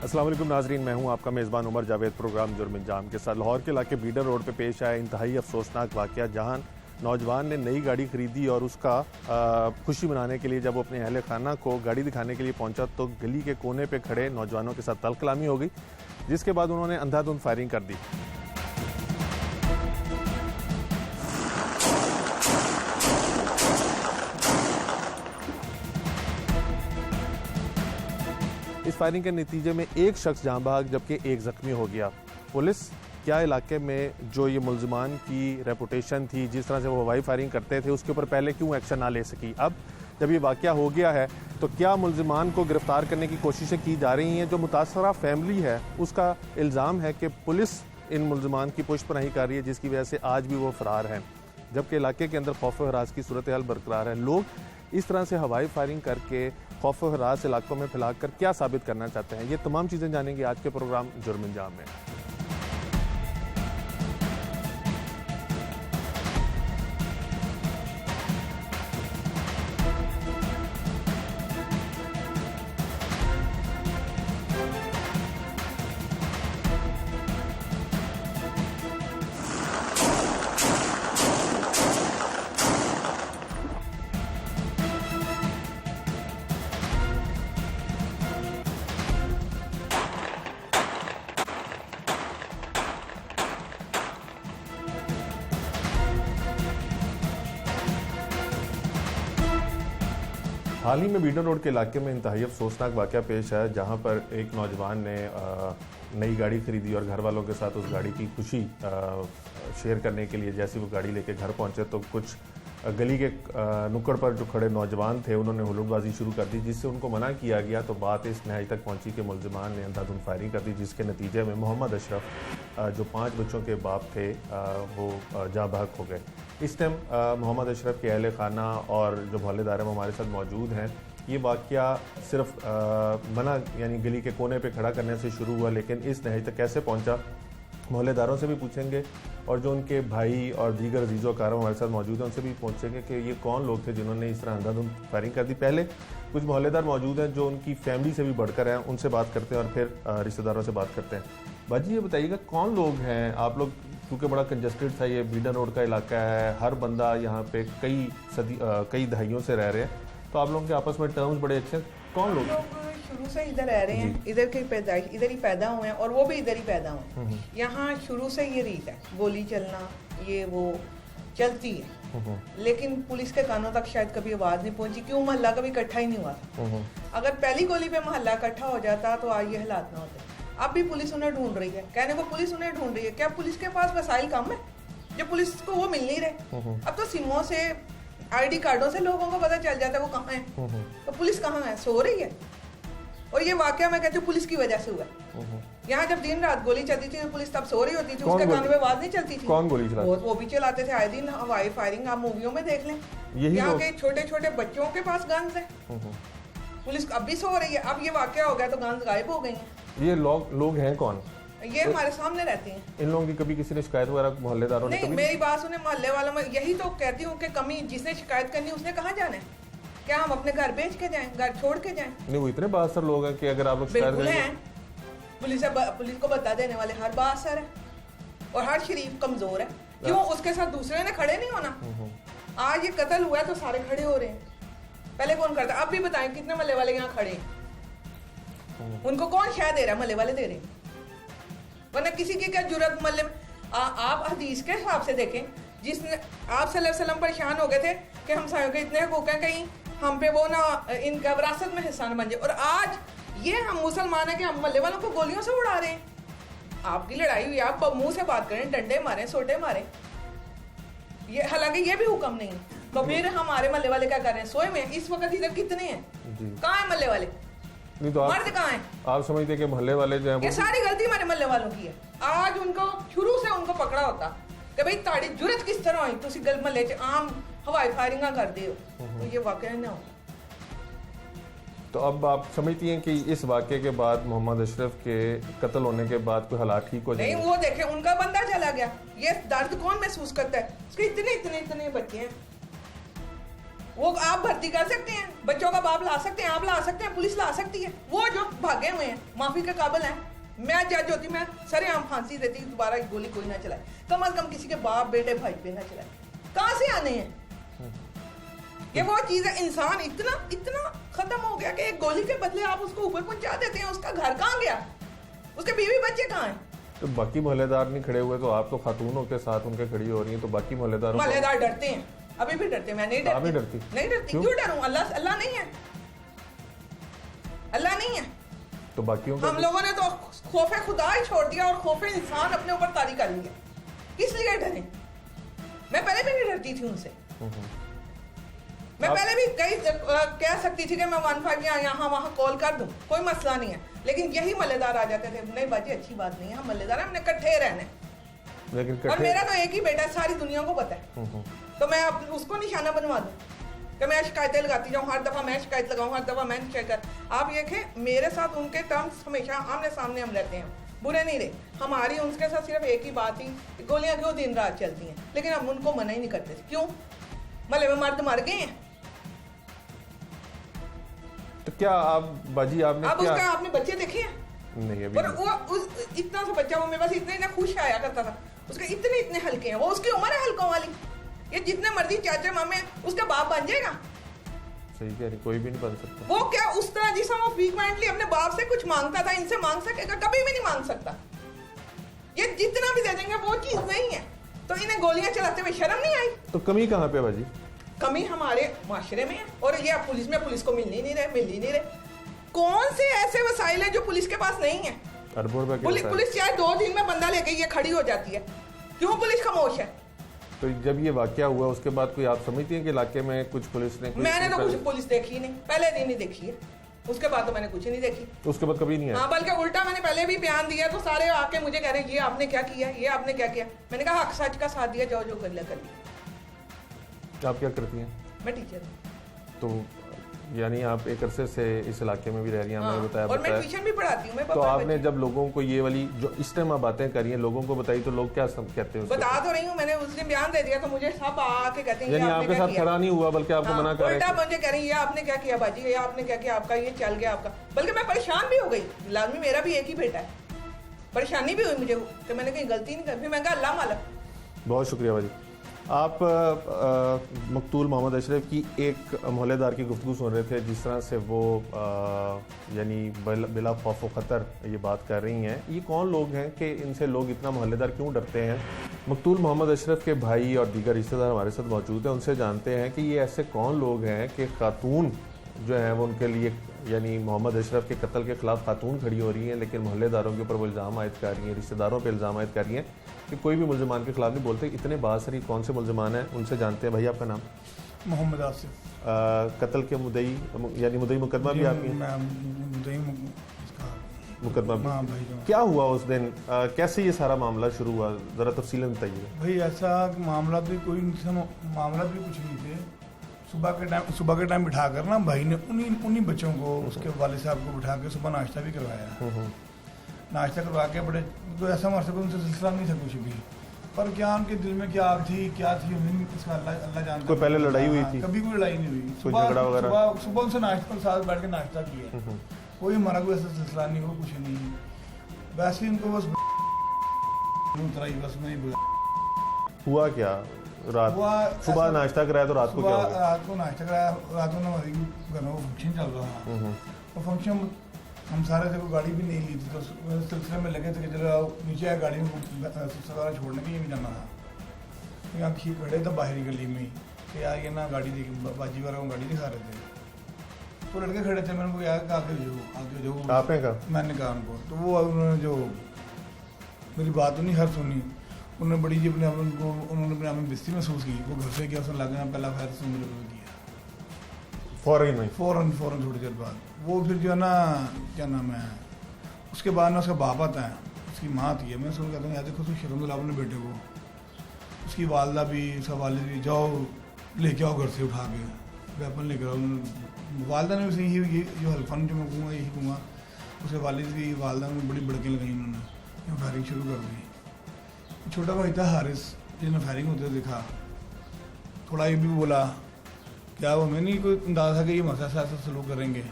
अस्सलाम वालेकुम नाजरीन, मैं हूं आपका मेज़बान उमर जावेद। प्रोग्राम जुर्म अंजाम के साथ लाहौर के इलाके बीडर रोड पे पेश आया इंतहाई अफसोसनाक वाक़या, जहां नौजवान ने नई गाड़ी खरीदी और उसका खुशी मनाने के लिए जब वो अपने अहल खाना को गाड़ी दिखाने के लिए पहुंचा तो गली के कोने पे खड़े नौजवानों के साथ तलकलामी हो गई, जिसके बाद उन्होंने अंधाधुंध फायरिंग कर दी। इस फायरिंग के नतीजे में एक शख्स जाँ बहक जबकि एक जख्मी हो गया। पुलिस क्या इलाके में जो ये मुल्ज़िमान की रेपुटेशन थी, जिस तरह से वो हवाई फायरिंग करते थे, उसके ऊपर पहले क्यों एक्शन ना ले सकी? अब जब ये वाक़या हो गया है तो क्या मुल्ज़िमान को गिरफ्तार करने की कोशिशें की जा रही हैं? जो मुतासरा फैमिली है उसका इल्ज़ाम है कि पुलिस इन मुल्ज़िमान की पुष्पनाही कर रही है, जिसकी वजह से आज भी वो फरार हैं, जबकि इलाके के अंदर खौफ व हरास की सूरत हाल बरकरार है। लोग इस तरह से हवाई फायरिंग करके खौफ व हरास इलाकों में फैलाकर क्या साबित करना चाहते हैं, ये तमाम चीज़ें जानेंगे आज के प्रोग्राम जुर्म अंजाम में। हाल ही में बीडर रोड के इलाके में इंतहाई अफसोसनाक वाक़या पेश है, जहां पर एक नौजवान ने नई गाड़ी खरीदी और घर वालों के साथ उस गाड़ी की खुशी शेयर करने के लिए जैसे वो गाड़ी लेके घर पहुंचे तो कुछ गली के नुक्कड़ पर जो खड़े नौजवान थे उन्होंने हुलूड़बाजी शुरू कर दी, जिससे उनको मना किया गया। तो बात इस नहाई तक पहुंची कि मुल्ज़िमान ने अंधाधुंध फायरिंग कर दी, जिसके नतीजे में मोहम्मद अशरफ जो 5 बच्चों के बाप थे वो जाँ बहक हो गए। इस टाइम मोहम्मद अशरफ के अहल खाना और जो मोहल्लेदार हैं वो हमारे साथ मौजूद हैं। ये वाक़या सिर्फ मना यानी गली के कोने पे खड़ा करने से शुरू हुआ, लेकिन इस नहाई तक कैसे पहुंचा मोहल्लेदारों से भी पूछेंगे और जो उनके भाई और दीगर अजीज़ो कारम हमारे साथ मौजूद हैं उनसे भी पूछेंगे कि ये कौन लोग थे जिन्होंने इस तरह अंधाधुंध फायरिंग कर दी। पहले कुछ मोहल्लेदार मौजूद हैं जो उनकी फैमिली से भी बढ़कर हैं, उनसे बात करते हैं और फिर रिश्तेदारों से बात करते हैं। बाजी ये बताइएगा कौन लोग हैं आप लोग, क्योंकि बड़ा कंजस्टेड था ये बीडर रोड का इलाका है, हर बंदा यहाँ पे कई दहाइयों से रह रहे हैं, तो आप लोगों के आपस में टर्म्स बड़े अच्छे, कौन लोग शुरू से इधर रह रहे हैं, इधर की पैदाइश इधर ही पैदा हुए हैं और वो भी इधर ही पैदा हुए हैं। यहाँ शुरू से ये रीत है, गोली चलना ये वो चलती है, लेकिन पुलिस के कानों तक शायद कभी आवाज नहीं पहुंची, क्यों मोहल्ला कभी इकट्ठा ही नहीं हुआ था। अगर पहली गोली पे मोहल्ला इकट्ठा हो जाता तो आज ये हालात ना होते। अब भी पुलिस उन्हें ढूंढ रही है, कहने को पुलिस उन्हें ढूंढ रही है, क्या पुलिस के पास वसाइल कम है जो पुलिस को वो मिल नहीं रहे? अब तो सिमों से ID कार्डों से लोगों को पता चल जाता है वो कहाँ है, तो पुलिस कहाँ है, सो रही है। और ये वाकया मैं कहती हूँ पुलिस की वजह से हुआ। यहाँ जब दिन रात गोली चलती थी तो पुलिस तब सो रही होती थी, उसके कान में आवाज नहीं चलती थी। कौन गोली चलाते? वो भी चलाते थे आए दिन हवाई फायरिंग, आप मूवियों में देख लें। यहाँ के छोटे छोटे बच्चों के पास गन्स है, पुलिस अब भी सो रही है। अब ये वाकया हो गया तो गन्स गायब हो गई हैं। ये लोग हैं कौन? ये हमारे सामने रहते हैं। इन लोगों की कभी किसी ने शिकायत वगैरह मोहल्लेदारों ने? नहीं, मेरी बात सुने, मोहल्ले वालों में यही तो कहती हूँ कि कमी, जिसने शिकायत करनी उसने कहाँ जाना है? क्या हम अपने घर बेच के जाएं, घर छोड़ के जाएं? नहीं, वो इतने बासर लोग हैं कि अगर आप लोग शिकायत करें, पुलिस को बता देने वाले हर बासर है और हर शरीफ कमजोर है। क्यों उसके साथ दूसरे ने खड़े नहीं होना? आज ये कत्ल हुआ है तो सारे खड़े हो रहे हैं, पहले कौन करता? अब भी बताएं कितने मल्ले वाले यहाँ खड़े हैं, उनको कौन शह दे रहा है? मल्ले वाले दे रहे हैं, वरना किसी की क्या जुर्रत मल्ले में। आप हदीस के हिसाब से देखें, जिसने आप सल्लल्लाहु अलैहि वसल्लम परेशान हो गए थे कि हम सायों के इतने हकूक हैं, कहीं हम पे वो ना इनका विरासत में हिस्सा न बन जाए, और आज ये हम मुसलमान हैं कि हम मल्ले वालों को गोलियों से उड़ा रहे हैं। आपकी लड़ाई हुई, आप मुंह से बात करें, डंडे मारे, सोटे मारे, ये हालांकि ये भी हुक्म नहीं है, तो फिर हमारे मल्ले वाले क्या कर रहे हैं? सोए में इस वक्त इधर कितने हैं? कहाँ है मल्ले वाले? नहीं तो मर्द कहाँ है? आप समझते हैं कि मोहल्ले वाले जो हैं ये सारी गलती हमारे मल्ले वालों की है। आज उनको शुरू से उनको पकड़ा होता कि भाई ताड़ी जुरत किस तरह हुई, तुसी गल मल्ले च आम हवाई फायरिंग कर दे हो, तो ये वाकया ना हो। तो अब आप समझती हैं कि इस वाक़े के बाद मोहम्मद अशरफ के कत्ल होने के बाद कोई हालात ठीक हो जाएंगे? नहीं, वो देखे उनका बंदा चला गया, ये दर्द कौन महसूस करता है? उसके इतने इतने इतने बच्चे हैं, वो आप भर्ती कर सकते हैं, बच्चों का बाप ला सकते हैं, आप ला सकते हैं, पुलिस ला सकती है। वो जो भागे हुए हैं माफी के काबिल हैं। मैं जज होती, मैं सरेआम फांसी देती, दोबारा गोली कोई ना चलाए, कम से कम किसी के बाप बेटे भाई पे ना चलाए। कहाँ से आने हैं ये? वो चीज है, इंसान इतना इतना खत्म हो गया कि एक गोली के बदले आप उसको ऊपर पहुंचा देते हैं। उसका घर कहाँ गया, उसके बीवी बच्चे कहाँ हैं? तो बाकी मोहल्लेदार नहीं खड़े हुए तो आप तो खातूनों के साथ उनके खड़ी हो रही हैं, तो बाकी मोहल्लेदार डरते हैं, अभी भी डरते हैं। मैं नहीं डरती, नहीं डरती। क्यों डरूं? अल्लाह नहीं है, अल्लाह नहीं है। तो बाकियों हम लोगों ने तो खौफे खुदा ही छोड़ दिया और खौफे इंसान अपने ऊपर तारी कर लिया। किस लिए डरे? मैं पहले भी नहीं डरती थी उनसे। मैं पहले भी कह सकती थी कि मैं 15 यहाँ वहाँ कॉल कर दूं, कोई मसला नहीं है। लेकिन यही मल्लेदार आ जाते थे, नहीं बाजी अच्छी बात नहीं है, हम मल्लेदार हैं, हमने इकट्ठे रहने। लेकिन और मेरा तो एक ही बेटा है, सारी दुनिया को पता है। तो मैं उसको निशाना बनवा दूं कि मैं शिकायतें लगाती जाऊँ, हर दफा मैं शिकायत लगाऊँ, हर दफा मैं शिकायत। आप ये देखें, मेरे साथ उनके टर्म्स हमेशा आमने सामने हम रहते हैं, बुरे नहीं रहे। हमारी उनके साथ सिर्फ एक ही बात थी, गोलियां क्यों दिन रात चलती हैं, लेकिन हम उनको मना ही नहीं करते थे। क्यों? मले में मर्द मर गए हैं। तो क्या आप बाजी आपने अब क्या उसका आपने बच्चे देखे हैं? नहीं अभी पर वो इतना सा बच्चा, वो मेरे पास इतने खुश आया करता था, उसके इतने हल्के हैं, वो उसकी उम्र है हल्कों वाली। ये जितने मर्जी चाचा मामे उसका बाप बन जाएगा। सही कह रही, कोई भी नहीं बन सकता। वो क्या उस तरह जिस वो फ्रीक्वेंटली अपने बाप से कुछ मांगता था, इनसे मांग सकेगा? कभी भी नहीं मांग सकता। ये जितना भी दे देंगे वो चीज नहीं है। तो इन्हें गोलियां चलाते हुए शर्म नहीं आई? तो कमी कहाँ पे बाजी? कमी हमारे माशरे में है। और ये पुलिस को मिल ही नहीं रहे। कौन से ऐसे वसाइल हैं जो पुलिस के पास नहीं है? अरबों रुपए के पुलिस चाहे 2 दिन में बंदा लेके ये खड़ी हो जाती है। क्यों पुलिस खामोश है? तो जब ये वाकया हुआ उसके बाद कोई आप समझती हैं कि इलाके में कुछ पुलिस ने मैंने तो कुछ पुलिस देखी नहीं, पहले दिन ही देखी है, उसके बाद तो मैंने कुछ नहीं देखी। तो उसके बाद कभी नहीं आया? हाँ, बल्कि उल्टा मैंने पहले भी बयान दिया तो सारे आके मुझे कह रहे हैं ये आपने क्या किया, ये आपने क्या किया। मैंने कहा हक सच का साथ दिया, जाओ जो कर लिया कर लिया। आप क्या करती हैं? मैं टीचर हूँ। तो यानी आप एक अरसे से इस इलाके में भी रह रही हैं, हाँ, बताया और मैं ट्यूशन भी पढ़ाती हूँ। तो आपने जब लोगों को ये वाली जो इस टाइम आप बातें करी हैं लोगों को बताई तो लोग क्या कहते हैं? बता तो रही हूँ, मैंने उस दिन बयान दे दिया तो मुझे सब आके कहते हैं यानी आपके साथ खड़ा नहीं हुआ बल्कि आपको मना कर रहे हैं। मुझे कह रही है ये आपने क्या किया बाजी, ये आपने क्या किया, आपका ये चल गया आपका। बल्कि मैं परेशान भी हो गई, लाजमी मेरा भी एक ही बेटा है, परेशानी भी हुई मुझे कि मैंने कहीं गलती नहीं कर। फिर मैं कहा अल्लाह मालक। बहुत शुक्रिया भाजी। आप मकतूल मोहम्मद अशरफ की एक मोहल्लेदार की गुफ्तगू सुन रहे थे, जिस तरह से वो यानी बिला खौफ व ख़तर ये बात कर रही हैं। ये कौन लोग हैं कि इनसे लोग इतना मोहल्लेदार क्यों डरते हैं? मकतूल मोहम्मद अशरफ के भाई और दीगर रिश्तेदार हमारे साथ मौजूद हैं, उनसे जानते हैं कि ये ऐसे कौन लोग हैं कि खातून जो है वो उनके लिए यानी मोहम्मद अशरफ के कत्ल के खिलाफ खातून खड़ी हो रही हैं, लेकिन मोहल्लेदारों के ऊपर वो इल्ज़ाम आयद कर रही हैं, रिश्तेदारों पर इल्ज़ाम आयद कर रही हैं कि कोई भी मुल्ज़मान के खिलाफ नहीं बोलते। इतने बासरी कौन से मुल्ज़मान हैं उनसे जानते हैं। भाई आपका नाम? मोहम्मद आसिफ। कत्ल के मुद्दई यानी मुद्दई मुकदमा भी आपकी? मुकदमा क्या हुआ उस दिन? कैसे ये सारा मामला शुरू हुआ, ज़रा तफसीलन बताइए। भाई ऐसा मामला भी कोई मामला भी कुछ नहीं थे। सुबह के टाइम बिठा कर ना भाई ने उन्हीं बच्चों को उसके वाले साहब को बिठा के सुबह नाश्ता भी करवाया। नाश्ता करवा के बड़े तो ऐसा हमारे से उनसे सिलसिला नहीं था कुछ भी, पर क्या उनके दिल में क्या थी इसका अल्लाह जानता। कोई पहले लड़ाई हुई थी? कभी कोई लड़ाई नहीं हुई। सुबह उनसे नाश्ता साथ बैठ के नाश्ता किया, कोई हमारा कोई ऐसा सिलसिला नहीं हो, कुछ नहीं। वैसे ही उनको बस उतराई, बस नहीं बुला। हुआ क्या? रात सुबह नाश्ता कराया तो रात को क्या हुआ? रात को नाश्ता कराया, रात को हमारे घर में फंक्शन चल रहा था। और फंक्शन हम सारे थे, कोई गाड़ी भी नहीं ली थी, तो सिलसिले में लगे थे कि चलो नीचे आए गाड़ी में सवारा छोड़ने के लिए भी जाना था। यहाँ खड़े थे बाहरी गली में कि यार ये ना गाड़ी बाजी वाला को गाड़ी दिखा रहे थे, तो लड़के खड़े थे। मैंने उनको यार आगे जो आपने कहा? मैंने कहा उनको, तो वो उन्होंने जो मेरी बात नहीं हर सुनी, उन्होंने बड़ी जी अपने अपने आप में बेइज्जती महसूस की। वो घर से गया, उसने लगा पहला फायर से मेरे को किया फ़ौरन थोड़ी देर बाद। वो फिर जो है ना क्या नाम है, उसके बाद ना उसका बाप आता है, उसकी माँ आती है। मैं उसको कहता हूँ यार देखो, उसको शर्म दिला अपने बेटे को। उसकी वालदा भी, उसका वालिद भी, जाओ लेके आओ घर से उठा के वेपन लेकर आओ। वालदा ने उसे यही जो हल्फन जो मैं कहूँगा यही कहूँगा, उसके वालिद भी वालदा में बड़ी बड़के लगाई उन्होंने, फायरिंग शुरू कर दी। छोटा भाई था हारिस, जिन्हें फायरिंग होते देखा, थोड़ा ये भी बोला क्या वो हमें नहीं कोई अंदाजा था कि ये हमारे साथ ऐसा सलूक करेंगे।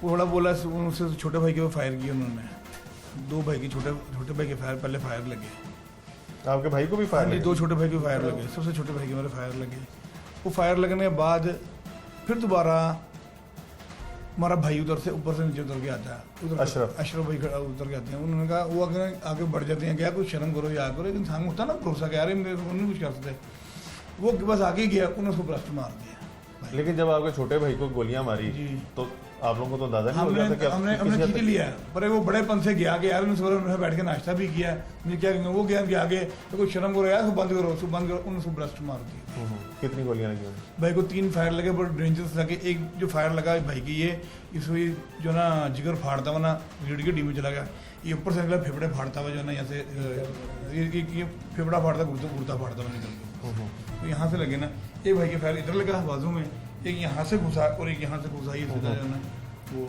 वो थोड़ा बोला, उनसे छोटे भाई के वो फायर किए उन्होंने, 2 भाई के छोटे भाई के पहले फायर लगे। आपके भाई को भी फायर लगे? 2 छोटे भाई को फायर लगे, सबसे छोटे भाई के मेरे फायर लगे। वो फायर लगने के बाद फिर दोबारा हमारा भाई उधर से ऊपर से नीचे उतर के आता है, उधर अशरफ भाई उतर के आते हैं। उन्होंने कहा वो आगे बढ़ जाते हैं, क्या कुछ शर्म करो या करो, लेकिन इंसान होता ना भरोसा कि यार मेरे को नहीं कुछ कर सकते। वो बस आगे गया, उन्होंने उसको ब्लास्ट मार दिया। लेकिन जब आपके छोटे भाई को गोलियां मारी तो आप लोगों को तो अंदाजा नहीं हो गया था कि हमने खींच लिया, पर वो बड़ेपन से गया कि यार उन्होंने बैठ के नाश्ता भी किया, मुझे क्या कहेंगे, वो गया कि आगे तो कोई शर्म करो यार, बंद करो, उन्होंने उसको ब्लास्ट मार दिया। कितनी गोलियां लगी? भाई को 3 फायर लगे, बड़े डेंजरस लगे। एक जो फायर लगा भाई की, ये इसमें जो ना जिगर फाड़ता हुआ ना रीढ़ की डी में चला गया, ये ऊपर से निकला फेफड़े फाड़ता हुआ जो ना यहाँ से ये फेफड़ा फाड़ता गुर्दा फाड़ता हुआ निकल गया। तो यहाँ से लगे ना, एक भाई के फायर इधर लगा बाजू में, एक यहाँ से घुसा और एक यहाँ से घुसा, ये सीधा जो ना वो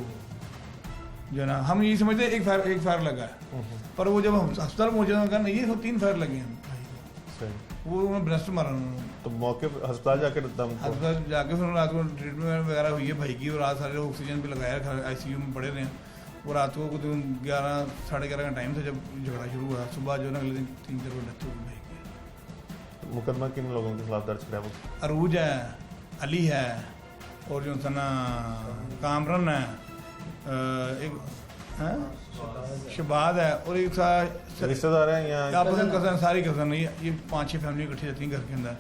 जो ना हम यही समझते एक फायर लगा है, पर वो जब हम अस्पताल पहुंचे तो कहा नहीं ये 3 फायर लगे हैं भाई को, वो उन्होंने ब्रेस्ट मारा उन्होंने। तो मौके पर अस्पताल जाके अस्पताल जाके फिर रात को ट्रीटमेंट वगैरह हुई है भाई की, और रात सारे ऑक्सीजन भी लगाया, ICU में पड़े रहे। वो रात को 11 साढ़े 11 का टाइम था जब झगड़ा शुरू हुआ। सुबह जो ना अगले दिन 3-4 बजे डेथ हो गई भाई की। मुकदमा किन लोगों के खिलाफ दर्ज किया? अरूज है, अली है, और जो था ना कामरन है, एक शबाद है, और एक रिश्तेदार हैं या आपस में कजन, सारी कजन है। ये 5-6 फैमिली इकट्ठी रहती हैं घर के अंदर।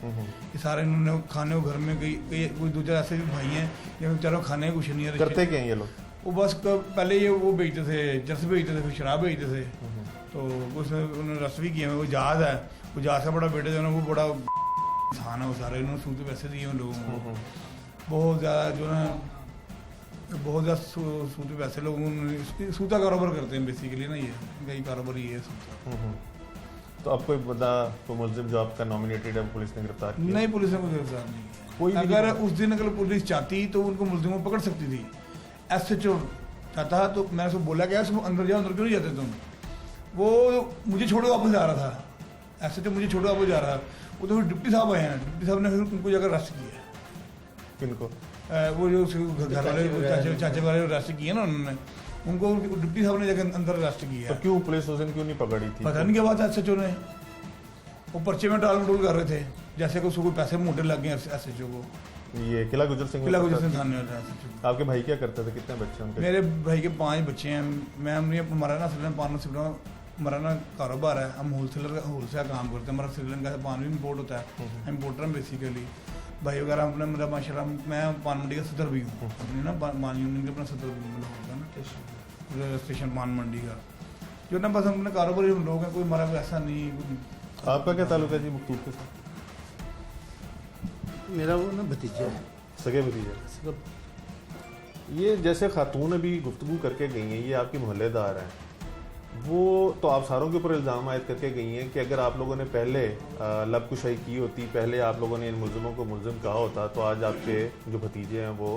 ये सारे इन्होंने खाने को घर में कोई 2-4 ऐसे भी भाई हैं ये बेचारों खाने कुछ नहीं है। करते क्या हैं ये लोग? वो बस पहले ये वो बेचते थे, जर्स बेचते थे, फिर शराब बेचते थे। तो उसमें उन्होंने रस भी किए। वो जहाज है, वो जहाज का बड़ा बेटे जो ना वो बड़ा इंसान है। वो सारे इन्होंने सूते पैसे दिए उन लोगों को, बहुत ज़्यादा जो ना बहुत ज़्यादा सूते पैसे लोग सूता कारोबार करते हैं बेसिकली ना, ये कई कारोबार ही है सूता। तो अब कोई बता तो मुलजिम जो आपका नॉमिनेटेड है पुलिस ने गिरफ्तार किया? नहीं, पुलिस ने कोई गिरफ्तार नहीं किया। कोई अगर उस दिन अगर पुलिस चाहती तो उनको मुलजिम को पकड़ सकती थी। SHO चाहता तो मैंने उसको बोला कि यार अंदर जाओ, अंदर क्यों नहीं जाते तुम? वो मुझे छोड़ वापस जा रहा था, SHO मुझे छोड़ वापस जा रहा था। वो तो फिर डिप्टी साहब आए हैं, डिप्टी साहब ने फिर उनको जाकर अरेस्ट किया। किनको? वो जो घर वाले चाचे वाले अरेस्ट किए ना उन्होंने, उनको डिप्टी साहब ने जाकर अंदर अरेस्ट किया। तो क्यों पुलिस उस दिन क्यों नहीं पकड़ी थी? पता नहीं क्या बात है। SHO ने वो पर्चे में टाल मटोल कर रहे थे, जैसे कि उसको कोई पैसे मोटे लग गए SHO को। ये किला गुजर सिंह थाने वाला SHO। आपके भाई क्या करते थे? कितने बच्चे उनके? मेरे भाई के 5 बच्चे हैं। मैं हमारा ना श्रीलंका पार्टनरशिप में हमारा ना कारोबार है, हम होलसेल काम करते हैं। हमारा श्रीलंका से पान भी इम्पोर्ट होता है, हम इम्पोर्टर हैं बेसिकली। भाई वगैरह अपना मेरा माशाल्लाह, मैं पान मंडी का सदर भी हूँ अपनी ना, पान यूनियन का अपना सदर भी होता है ना स्टेशन पान मंडी का। जो ना बस हम अपने कारोबारी हम लोग हैं, कोई हमारा ऐसा नहीं। आपका क्या ताल्लुक है जी मुक्तूब के साथ? मेरा वो ना भतीजा है, सगे भतीजा। ये जैसे खातून अभी गुफ्तगू करके गई हैं, ये आपकी मोहल्लेदार हैं, वो तो आप सारों के ऊपर इल्ज़ाम आयद करके गई हैं कि अगर आप लोगों ने पहले लब कुशाई की होती, पहले आप लोगों ने इन मुलजिमों को मुलजिम कहा होता तो आज आपके जो भतीजे हैं वो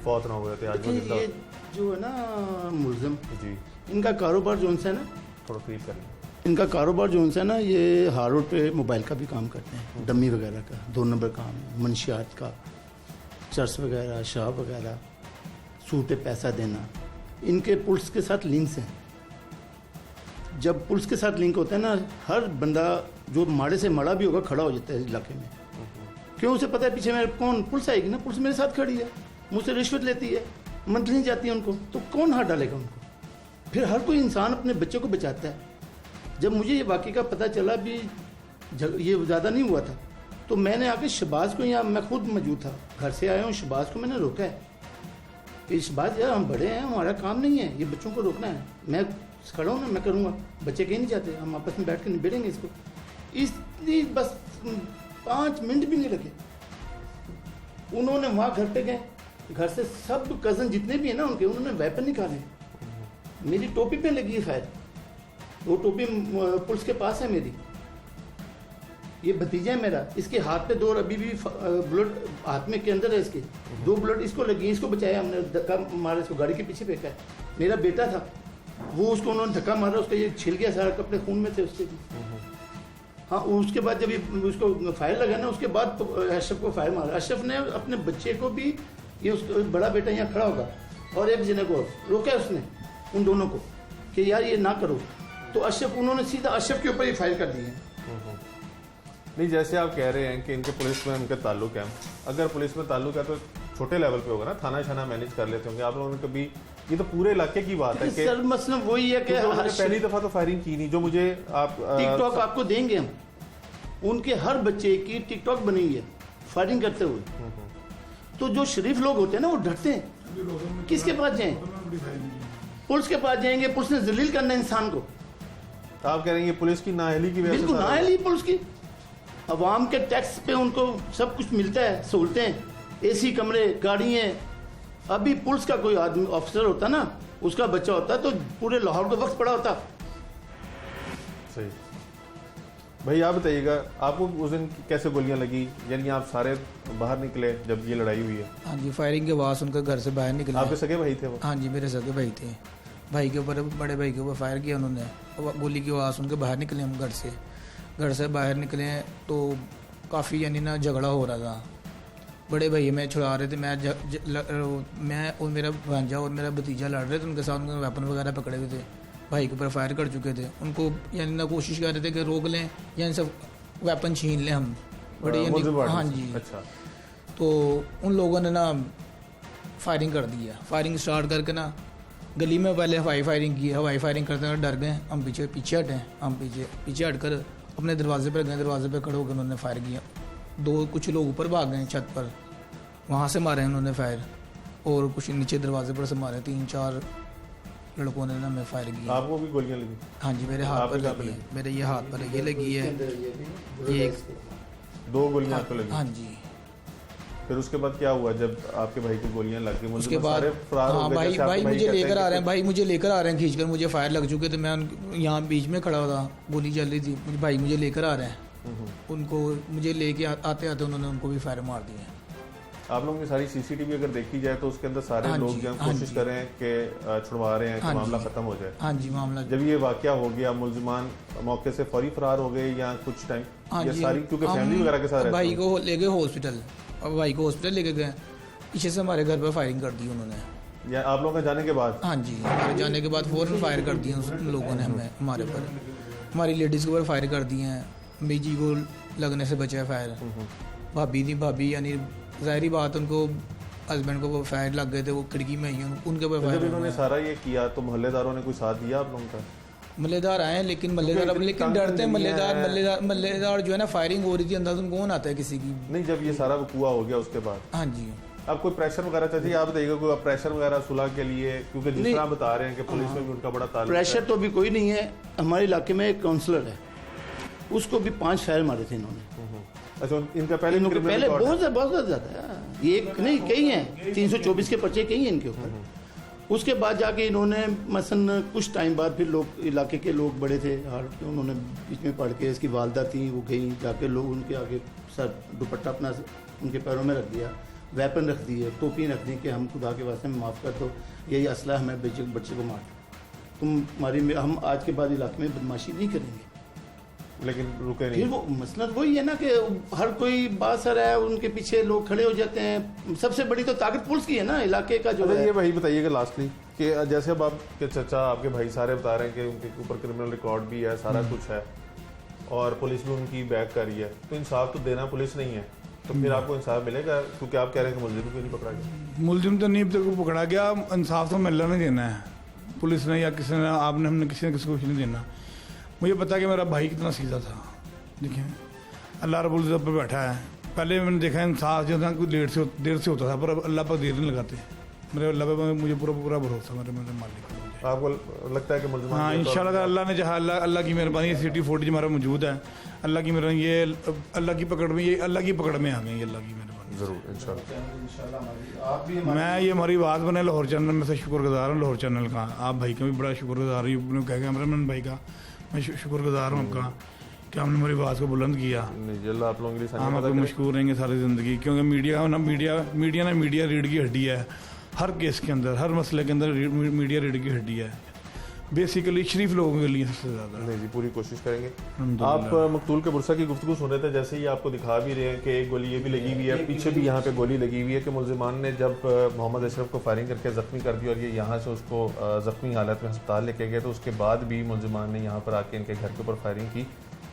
फौत ना हुए थे, आज वो जिंदा। ये जो है ना मुलजिम जी, इनका कारोबार जो है ना, थोड़ा क्लियर करें। इनका कारोबार जो है ना, ये हार रोड पे मोबाइल का भी काम करते हैं, डमी वगैरह का 2 नंबर काम, मंशियात का, चर्च वगैरह, शराब वगैरह, सूद पे पैसा देना। इनके पुलिस के साथ लिंक्स हैं। जब पुलिस के साथ लिंक होता है ना, हर बंदा जो माड़े से माड़ा भी होगा खड़ा हो जाता है इस इलाके में। क्यों? उसे पता है पीछे मेरे कौन पुलिस आएगी ना, पुलिस मेरे साथ खड़ी है, मुझसे रिश्वत लेती है, मंथली जाती है उनको, तो कौन हाथ डालेगा उनको? फिर हर कोई इंसान अपने बच्चे को बचाता है। जब मुझे ये वाक़ई का पता चला भी ये ज़्यादा नहीं हुआ था, तो मैंने आके शहबाज को, यहाँ मैं खुद मौजूद था, घर से आया हूँ, शहबाज को मैंने रोका है कि शहबाज यार हम बड़े हैं, हमारा काम नहीं है ये बच्चों को रोकना है। मैं खड़ा हूँ ना, मैं करूँगा, बच्चे कहीं नहीं जाते, हम आपस में बैठ कर निबेड़ेंगे इसको। इसलिए बस 5 मिनट भी नहीं लगे, उन्होंने वहाँ घर पे गए, घर से सब कज़न जितने भी हैं ना उनके, उन्होंने वेपन निकाले, मेरी टोपी पे लगी है फायर, वो टोपी पुलिस के पास है मेरी। ये भतीजा है मेरा, इसके हाथ पे 2 अभी भी ब्लड हाथ में के अंदर है, इसके 2 ब्लड इसको लगी, इसको बचाया हमने, धक्का मारा, इसको गाड़ी के पीछे फेंका है। मेरा बेटा था वो, उसको उन्होंने धक्का मारा, उसका ये छिल गया सारा, कपड़े खून में थे उसके भी। हाँ, उसके बाद जब ये उसको फायर लगा ना, उसके बाद तो अशरफ को फायर मारा। अशरफ ने अपने बच्चे को भी, ये उसका बड़ा बेटा यहाँ खड़ा होगा और एक जने को रोका उसने, उन दोनों को, कि यार ये ना करो। तो अशरफ, उन्होंने सीधा अशरफ के ऊपर ही फायर कर दिए हैं। नहीं, जैसे आप कह रहे हैं कि इनके पुलिस में उनके ताल्लुक है, अगर पुलिस में ताल्लुक है तो छोटे लेवल पे होगा ना, थाना छाना मैनेज कर लेते होंगे आप लोगों ने कभी? ये तो पूरे इलाके की बात है कि सर मसला वही है कि उन्होंने पहली दफा तो फायरिंग की नहीं, जो मुझे आप टिकटॉक आपको देंगे हम, उनके हर बच्चे की टिकटॉक बनी है फायरिंग करते हुए। तो जो शरीफ लोग होते हैं ना, वो डरते हैं, किसके पास जाएं? पुलिस के पास जाएंगे, पुलिस ने जलील करना है इंसान को। आप कह रहे हैं पुलिस की नाअहली की वजह से बिल्कुल सारा- नाअहली पुलिस की। अवाम के टैक्स पे उनको सब कुछ मिलता है, सहूलतें, एसी कमरे, गाड़ियाँ। अभी पुलिस का कोई आदमी ऑफिसर होता ना, उसका बच्चा होता तो पूरे लाहौर को वक्त पड़ा होता। सही। भाई आप बताइएगा, आपको उस दिन कैसे गोलियां लगी? यानी आप सारे बाहर निकले जब ये लड़ाई हुई है? हाँ जी, फायरिंग के बाद उनके घर से बाहर निकले। आपके सगे भाई थे वो? हाँ जी, मेरे सगे भाई थे। भाई के ऊपर, बड़े भाई के ऊपर फायर किया उन्होंने, और गोली की आवाज़ सुन के बाहर निकले हम घर से बाहर निकले तो काफ़ी यानी ना झगड़ा हो रहा था। बड़े भाई मैं छुड़ा रहे थे, मैं और मेरा भांजा और मेरा भतीजा लड़ रहे थे, उनके साथ उनके वेपन वगैरह पकड़े हुए थे, भाई के ऊपर फायर कर चुके थे। उनको यानी ना कोशिश कर रहे थे कि रोक लें या इनसे वेपन छीन लें हम, बड़े यानी। हाँ जी। अच्छा। तो उन लोगों ने ना फायरिंग कर दिया। फायरिंग स्टार्ट करके ना गली में पहले हवाई फायरिंग की। हवाई फायरिंग करते हुए डर गए हम, पीछे हटे। हम पीछे हटकर अपने दरवाजे पर गए। दरवाजे पर खड़े होकर उन्होंने फायर किया। कुछ लोग ऊपर भाग गए छत पर, वहाँ से मारे उन्होंने फायर, और कुछ नीचे दरवाजे पर से मारे। 3-4 लड़कों ने ना मैं फायर किया। आपको भी गोलियां लगी? हाँ जी, मेरे हाथ पर लगी है, मेरे ये हाथ पर ये लगी है, ये 2 गोलियां आपको लगी? हाँ जी। फिर उसके बाद क्या हुआ जब आपके भाई की गोलियां लग गई? उसके बाद हाँ भाई मुझे लेकर आ रहे हैं, भाई मुझे लेकर आ रहे हैं खींचकर। मुझे फायर लग चुके थे, मैं यहाँ बीच में खड़ा था, गोली चल रही थी, भाई मुझे लेकर आ रहे हैं। उनको मुझे लेके आते आते उन्होंने उनको भी फायर मार दिए। आप लोगों की सारी सीसीटीवी अगर देखी जाए तो उसके अंदर सारे लोग जो कोशिश कर रहे हैं कि छुड़वा रहे हैं कि मामला खत्म हो जाए। हाँ जी, मामला जब ये वाकया हो गया, मुलजिमान मौके से फौरी फरार हो गए या कुछ टाइम? हाँ या जी, सारी क्योंकि फैमिली वगैरह के साथ रहते भाई हैं। को ले गए हॉस्पिटल, अब भाई को हॉस्पिटल लेके गए, पीछे से हमारे घर पर फायरिंग कर दी उन्होंने। या आप लोगों का जाने के बाद? हाँ जी, हमारे जाने के बाद फ़ौरन फायर कर दिए उन लोगों ने हमें, हमारे पर, हमारी लेडीज़ के ऊपर फायर कर दिए हैं। बीजी को लगने से बचा है फायर। भाभी यानी ज़ाहिरी बात, उनको हस्बैंड को वो फायर लग गए थे, वो खिड़की में ही उनके ऊपर फायर। जब इन्होंने सारा ये किया तो मोहल्लेदारों ने कोई साथ दिया आप लोगों का? मल्लेदार आए, लेकिन लेकिन डरते हैं मल्लेदार जो है ना, फायरिंग हो रही थी, अंदाज़ कौन आता है किसी की। नहीं, जब ये सारा वकूआ हो गया उसके बाद हाँ जी। अब कोई प्रेशर वगैरह चाहिए? आप बताइएगा कोई प्रेशर वगैरह सुलह के लिए? क्योंकि जिस तरह बता रहे हैं कि पुलिस में भी उनका बड़ा ताल्लुक है। प्रेशर तो अभी कोई नहीं है। हमारे इलाके में एक काउंसलर है, उसको भी 5 फायर मारे थे इन्होंने। अच्छा, इनका पहले बहुत ज्यादा है, एक नहीं कई हैं, 324 के पर्चे कई हैं इनके ऊपर। उसके बाद जाके इन्होंने मसलन कुछ टाइम बाद फिर लोग, इलाके के लोग बड़े थे, उन्होंने बीच में पढ़ के, इसकी वालदा थी, वो गई जाके, लोग उनके आगे सर दुपट्टा अपना उनके पैरों में रख दिया, वेपन रख दिए, टोपी रख दी कि हम खुदा के वास्ते में माफ़ कर दो, यही असला हमें बच्चे को मार, हम आज के बाद इलाके में बदमाशी नहीं करेंगे। लेकिन रुके फिर नहीं। वो मसला वही है ना कि हर कोई बासर है, उनके पीछे लोग खड़े हो जाते हैं। सबसे बड़ी तो ताकत पुलिस की है ना, इलाके का जो है। ये भाई बताइएगा लास्टली कि जैसे अब आपके चचा, आपके भाई सारे बता रहे हैं कि उनके ऊपर क्रिमिनल रिकॉर्ड भी है, सारा कुछ है, और पुलिस भी उनकी बैक कर रही है, तो इंसाफ तो देना पुलिस नहीं है, तो फिर आपको इंसाफ मिलेगा? क्योंकि आप कह रहे हैं कि मुलजिम को नहीं पकड़ा गया। मुलजिम तो नहीं तक पकड़ा गया, इंसाफ तो मिलना नहीं देना है पुलिस ने या किसी ने, आपने, हमने किसी ने किसी को कुछ नहीं देना। मुझे पता कि मेरा भाई कितना सीधा था। देखिए अल्लाह रब्बुल इज़्ज़त पर बैठा है। पहले मैंने देखा इंसाफ जो था कुछ देर से होता था, पर अब अल्लाह पर देर नहीं लगाते। मेरे अल्लाह पर मुझे पूरा भरोसा, मेरे मालिक पर। आपको लगता है कि मुलजिम? हाँ, इंशाल्लाह अल्लाह ने चाहा, अल्लाह की मेहरबानी, सिटी फुटेज हमारा मौजूद है। अल्लाह की मेहरबानी, ये अल्लाह की पकड़ में, ये अल्लाह की पकड़ में आ गई, अल्लाह की मेहरबानी। जरूर इंशाल्लाह। मैं ये हमारी बात बने लाहौर चैनल में से शुक्रगुजार हूँ, लाहौर चैनल का। आप भाई का भी बड़ा शुक्रगुजार हूँ, कह कैमरामैन भाई का मैं शुक्रगुजार हूँ आपका कि आपने हमारी बात को बुलंद किया। आप लोगों के लिए हम आपको मशकूर रहेंगे सारी ज़िंदगी, क्योंकि मीडिया रीढ़ की हड्डी है। हर केस के अंदर, हर मसले के अंदर मीडिया रीढ़ की हड्डी है। बेसिकली शरीफ लोगों के लिए सबसे ज़्यादा। नहीं जी, पूरी कोशिश करेंगे। अल्हम्दुलिल्लाह। आप मकतूल के बुरसा की गुफ्तगू सुन रहे थे, जैसे ही आपको दिखा भी रहे हैं कि एक गोली ये भी लगी हुई है, पीछे भी यहाँ पे गोली लगी हुई है कि मुलजिमान ने जब मोहम्मद अशरफ को फायरिंग करके ज़ख्मी कर दिया और ये यहाँ से उसको ज़ख्मी हालत में अस्पताल लेके गए, तो उसके बाद भी मुलजिमान ने यहाँ पर आके इनके घर के ऊपर फायरिंग की,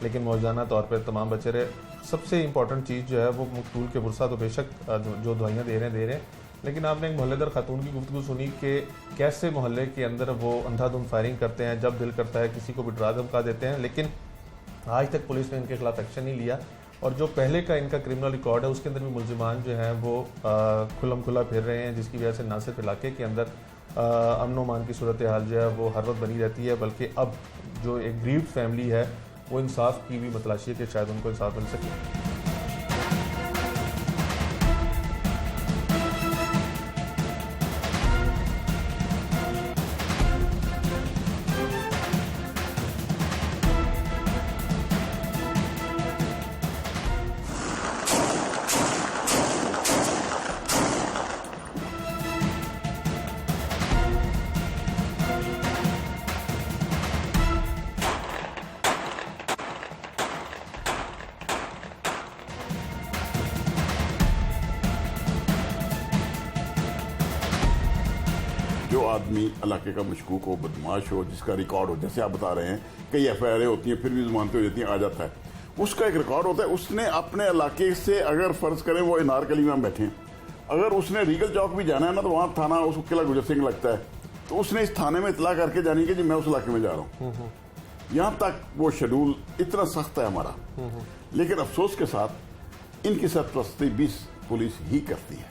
लेकिन मौजाना तौर पर तमाम बचे रहे। सबसे इंपॉर्टेंट चीज़ जो है वो मकतूल के बुरसा तो बेशक जो दवाइयाँ दे रहे हैं, लेकिन आपने एक मोहल्लेदार खातून की गुफ्तगू सुनी कि कैसे मोहल्ले के अंदर वो अंधाधुंध फायरिंग करते हैं, जब दिल करता है किसी को भी डरा धमका देते हैं, लेकिन आज तक पुलिस ने इनके खिलाफ एक्शन नहीं लिया। और जो पहले का इनका क्रिमिनल रिकॉर्ड है उसके अंदर भी मुलजिमान जो हैं वो खुलम खुला फिर रहे हैं, जिसकी वजह से ना सिर्फ इलाके के अंदर अमन व अमान की सूरत हाल जो है वो हर वक्त बनी रहती है, बल्कि अब जो एक ग्रीव्ड फैमिली है वो इंसाफ की भी मतलाशी है कि शायद उनको इंसाफ मिल सके। जो आदमी इलाके का मशकूक हो, बदमाश हो, जिसका रिकॉर्ड हो, जैसे आप बता रहे हैं कई एफआईआर होती हैं फिर भी जमानतें हो जाती हैं, आ जाता है, उसका एक रिकॉर्ड होता है। उसने अपने इलाके से अगर फर्ज करें वो इनारकली में हम बैठे हैं, अगर उसने रीगल चौक भी जाना है ना तो वहाँ थाना उसको किला गुजर सिंह लगता है, तो उसने इस थाने में इतला करके जानी कि जी मैं उस इलाके में जा रहा हूँ। यहाँ तक वो शेड्यूल इतना सख्त है हमारा, लेकिन अफसोस के साथ इनकी सरपरस्ती भी पुलिस ही करती है।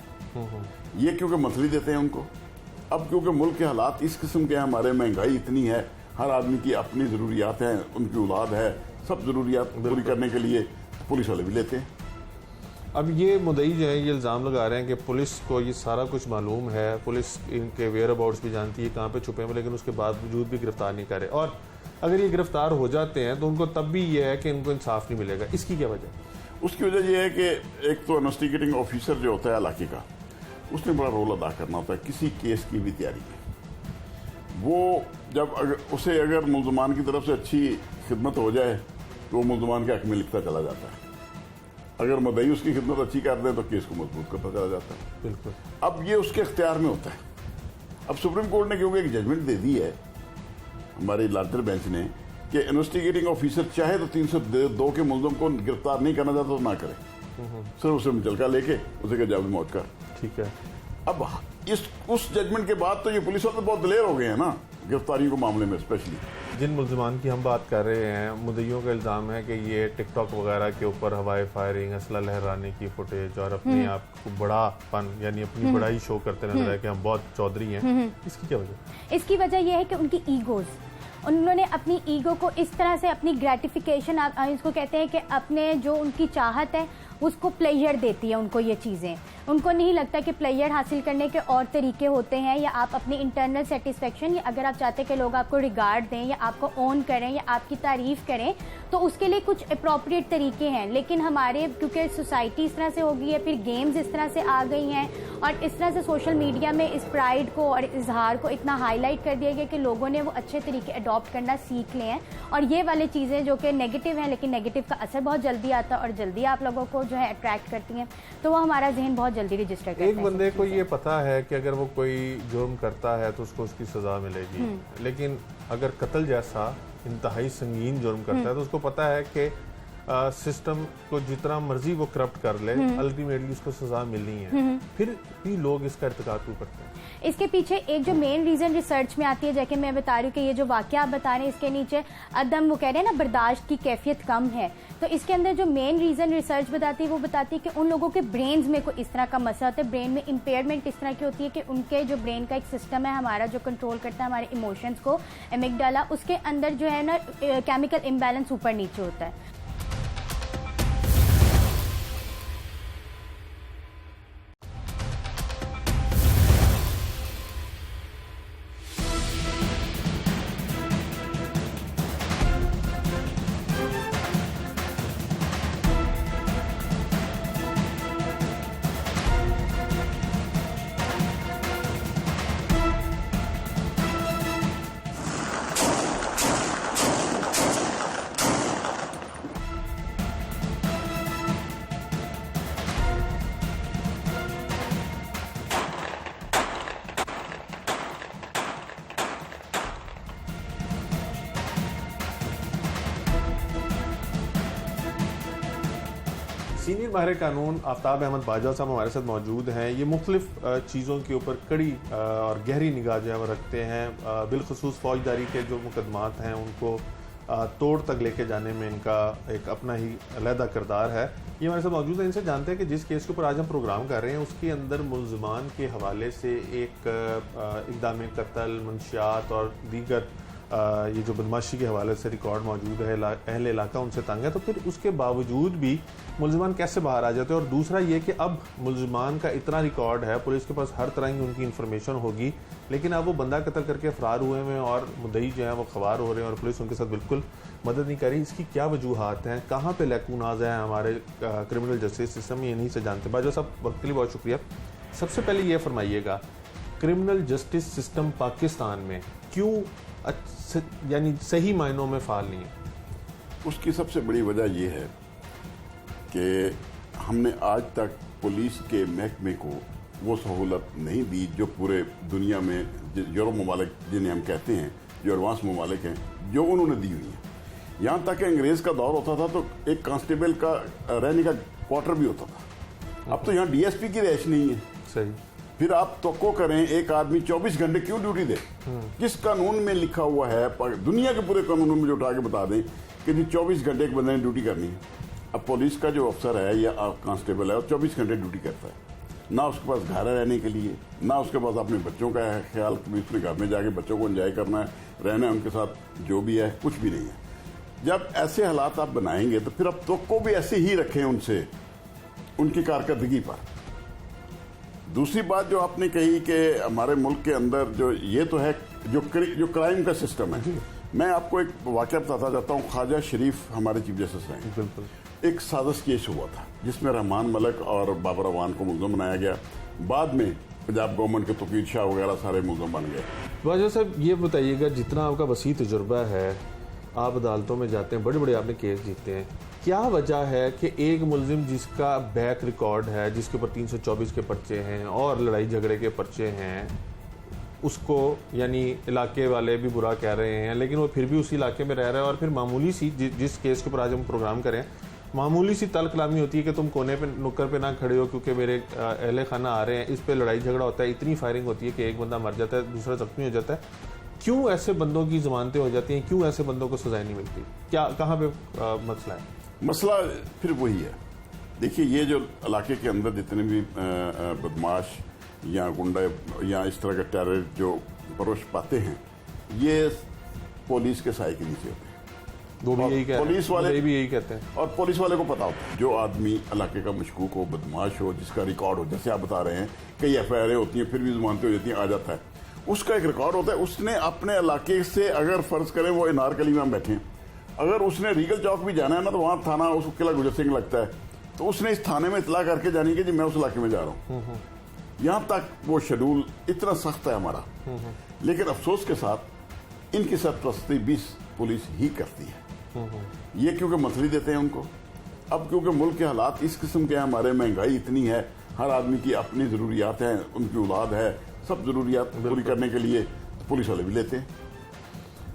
ये क्योंकि मंथली देते हैं उनको। अब क्योंकि मुल्क के हालात इस किस्म के हैं, हमारे महंगाई इतनी है, हर आदमी की अपनी ज़रूरियात हैं, उनकी औलाद है, सब ज़रूरियात पूरी करने के लिए पुलिस वाले भी लेते हैं। अब ये मुद्दई जो है ये इल्ज़ाम लगा रहे हैं कि पुलिस को ये सारा कुछ मालूम है, पुलिस इनके वेयर अबाउट्स भी जानती है कहाँ पे छुपे हैं, लेकिन उसके बावजूद भी गिरफ्तार नहीं करे, और अगर ये गिरफ्तार हो जाते हैं तो उनको तब भी ये है कि इनको इंसाफ नहीं मिलेगा। इसकी क्या वजह? उसकी वजह यह है कि एक तो इन्वेस्टिगेटिंग ऑफिसर जो होता है इलाके का, उसने बड़ा रोल अदा करना होता है किसी केस की भी तैयारी में। वो जब उसे अगर मुलजमान की तरफ से अच्छी खिदमत हो जाए तो वो मुलजमान के हक में लिखता चला जाता है, अगर मुद्दई उसकी खिदमत अच्छी कर दे तो केस को मजबूत करता चला जाता है। बिल्कुल। अब ये उसके इख्तियार में होता है। अब सुप्रीम कोर्ट ने क्योंकि एक जजमेंट दे दी है हमारी लार्जर बेंच ने कि इन्वेस्टिगेटिंग ऑफिसर चाहे तो 302 के मुलजम को गिरफ्तार नहीं करना चाहता तो ना करे, सिर्फ उसे मुचलका लेके उसे कहे जावे मौत कर। ठीक है। अब उस जजमेंट के बाद तो ये पुलिस वाले बहुत दिलेर हो गए हैं ना गिरफ्तारियों के मामले में। स्पेशली जिन मुलजमान की हम बात कर रहे हैं, मुद्दइयों का इल्ज़ाम है कि ये टिकटॉक वगैरह के ऊपर हवाई फायरिंग, असला लहराने की फुटेज और अपने आप को बड़ापन यानी अपनी बड़ाई शो करते नजर आए कि हम बहुत चौधरी हैं। इसकी क्या वजह? इसकी वजह यह है कि उनकी ईगोज़, उन्होंने अपनी ईगो को इस तरह से अपनी ग्रेटिफिकेशन, इसको कहते हैं कि अपने जो उनकी चाहत है उसको प्लेजर देती है उनको ये चीज़ें। उनको नहीं लगता कि प्लेजर हासिल करने के और तरीके होते हैं, या आप अपनी इंटरनल सेटिस्फेक्शन, या अगर आप चाहते हैं कि लोग आपको रिगार्ड दें या आपको ओन करें या आपकी तारीफ़ करें तो उसके लिए कुछ अप्रोप्रिएट तरीके हैं। लेकिन हमारे क्योंकि सोसाइटी इस तरह से हो गई है, फिर गेम्स इस तरह से आ गई हैं और इस तरह से सोशल मीडिया में इस प्राइड को और इजहार को इतना हाईलाइट कर दिया गया कि लोगों ने वो अच्छे तरीके अडॉप्ट करना सीख लिए हैं। और ये वाली चीज़ें जो कि नेगेटिव हैं, लेकिन नेगेटिव का असर बहुत जल्दी आता है और जल्दी आप लोगों को जो है अट्रैक्ट करती हैं, तो वो हमारा जहन बहुत जल्दी रजिस्टर करता है। एक बंदे को ये पता है कि अगर वो कोई जुर्म करता है तो उसको उसकी सजा मिलेगी, लेकिन अगर कत्ल जैसा इंतहाई संगीन जुर्म करता है तो उसको पता है कि सिस्टम को जितना मर्जी वो करप्ट कर ले, अल्टीमेटली उसको सजा मिलनी है, फिर भी लोग इसका इर्तिकाब क्यों करते हैं? इसके पीछे एक जो मेन रीज़न रिसर्च में आती है, जैसे मैं बता रही हूँ कि ये जो वाक़या आप बता रहे हैं इसके नीचे अदम, वो कह रहे हैं ना, बर्दाश्त की कैफियत कम है, तो इसके अंदर जो मेन रीज़न रिसर्च बताती है वो बताती है कि उन लोगों के ब्रेन्स में कोई इस तरह का मसला होता है, ब्रेन में इम्पेयरमेंट इस तरह की होती है कि उनके जो ब्रेन का एक सिस्टम है हमारा जो कंट्रोल करता है हमारे इमोशंस को, एमिगडाला, उसके अंदर जो है ना केमिकल इम्बैलेंस ऊपर नीचे होता है। सीनियर माहिर कानून आफ्ताब अहमद बाजवा साहब हमारे साथ मौजूद हैं। ये मुख्तलिफ चीज़ों के ऊपर कड़ी और गहरी निगाह जो है वो रखते हैं। बिलखसूस फौजदारी के जो मुकदमात हैं उनको तोड़ तक लेके जाने में इनका एक अपना ही अलहदा किरदार है। ये हमारे साथ मौजूद है। इनसे जानते हैं कि जिस केस के ऊपर आज हम प्रोग्राम कर रहे हैं उसके अंदर मुल्ज़मान के हवाले से एक इक़दाम कत्ल, मंशियात और दीगर ये जो बदमाशी के हवाले से रिकॉर्ड मौजूद है, अहले इलाका उनसे तंग है, तो फिर उसके बावजूद भी मुल्ज़मान कैसे बाहर आ जाते हैं। और दूसरा ये कि अब मुल्ज़मान का इतना रिकॉर्ड है, पुलिस के पास हर तरह की उनकी इन्फॉर्मेशन होगी, लेकिन अब वो बंदा कत्ल करके फ़रार हुए हैं और मुद्दई जो है वो ख़वार हो रहे हैं और पुलिस उनके साथ बिल्कुल मदद नहीं कर रही। इसकी क्या वजूहात हैं, कहाँ पर लैकूनाज हैं हमारे क्रिमिनल जस्टिस सिस्टम, ये नहीं से जानते। बाजवा साहब वक्त के लिए बहुत शुक्रिया। सबसे पहले ये फरमाइएगा, क्रिमिनल जस्टिस सिस्टम पाकिस्तान में क्यों यानी सही मायनों में फाल नहीं है? उसकी सबसे बड़ी वजह यह है कि हमने आज तक पुलिस के महकमे को वो सहूलत नहीं दी जो पूरे दुनिया में यूरोप ममालिक जिन्हें हम कहते हैं, जो एडवांस ममालिक हैं, जो उन्होंने दी हुई है। यहाँ तक कि अंग्रेज़ का दौर होता था तो एक कांस्टेबल का रहने का क्वार्टर भी होता था। अब तो यहाँ डीएसपी की रिहाइश नहीं है। सही। फिर आप तवक्को करें एक आदमी 24 घंटे क्यों ड्यूटी दे? किस कानून में लिखा हुआ है? दुनिया के पूरे कानूनों में जो उठा के बता दें कि जी 24 घंटे एक बंदे ने ड्यूटी करनी है। अब पुलिस का जो अफसर है या कांस्टेबल है वो 24 घंटे ड्यूटी करता है, ना उसके पास घर रहने के लिए, ना उसके पास अपने बच्चों का है ख्याल कि उसने घर में जाके बच्चों को एंजॉय करना है, रहना है उनके साथ, जो भी है कुछ भी नहीं है। जब ऐसे हालात आप बनाएंगे तो फिर आप तवक्को भी ऐसे ही रखें उनसे, उनकी कारकर्दगी पर। दूसरी बात जो आपने कही कि हमारे मुल्क के अंदर जो ये तो है जो क्राइम का सिस्टम है, मैं आपको एक वाक़या बताता जाता हूँ। ख्वाजा शरीफ हमारे चीफ जस्टिस रहे, बिल्कुल एक साजिश केस हुआ था जिसमें रहमान मलिक और बाबर अवान को मुल्ज़िम बनाया गया। बाद में पंजाब गवर्नमेंट के तौकीर शाह वगैरह सारे मुल्ज़िम बन गए। बाजवा साहब ये बताइएगा, जितना आपका वसी तजुर्बा है, आप अदालतों में जाते हैं, बड़े बड़े आपने केस जीते हैं, क्या वजह है कि एक मुल्जिम जिसका बैक रिकॉर्ड है, जिसके ऊपर 324 के पर्चे हैं और लड़ाई झगड़े के पर्चे हैं, उसको यानी इलाके वाले भी बुरा कह रहे हैं, लेकिन वो फिर भी उसी इलाके में रह रहा है और फिर मामूली सी जिस केस के ऊपर आज हम प्रोग्राम करें, मामूली सी तल कलामी होती है कि तुम कोने पे नुक्कर पे ना खड़े हो क्योंकि मेरे अहले खाना आ रहे हैं, इस पे लड़ाई झगड़ा होता है, इतनी फायरिंग होती है कि एक बंदा मर जाता है, दूसरा जख्मी हो जाता है। क्यों ऐसे बंदों की जमानतें हो जाती हैं? क्यों ऐसे बंदों को सजाएं नहीं मिलती? क्या कहाँ पे मसला है? मसला फिर वही है। देखिए, ये जो इलाके के अंदर जितने भी बदमाश या गुंडा या इस तरह के टेरर जो परोश पाते हैं, ये पुलिस के साए के नीचे होते हैं। वो भी यही कहते हैं, पुलिस वाले भी यही कहते हैं, और पुलिस वाले को पता होता है जो आदमी इलाके का मशकूक हो, बदमाश हो, जिसका रिकॉर्ड हो, जैसे आप बता रहे हैं कई एफआईआर होती हैं फिर भी जमानतें हो जाती हैं, आ जाता है, उसका एक रिकॉर्ड होता है। उसने अपने इलाके से, अगर फर्ज करें वो इनारकली में हम बैठे हैं, अगर उसने रीगल चौक भी जाना है ना, तो वहाँ थाना उसको किला गुजर सिंह लगता है, तो उसने इस थाने में इतला करके जानी कि जी मैं उस इलाके में जा रहा हूँ। यहाँ तक वो शेड्यूल इतना सख्त है हमारा। लेकिन अफसोस के साथ इनकी सरपरस्ती भी पुलिस ही करती है। ये क्योंकि मसली देते हैं उनको। अब क्योंकि मुल्क के हालात इस किस्म के हैं, हमारे महंगाई इतनी है, हर आदमी की अपनी ज़रूरियात हैं, उनकी औलाद है, सब ज़रूरियात पूरी करने के लिए पुलिस वाले भी लेते हैं।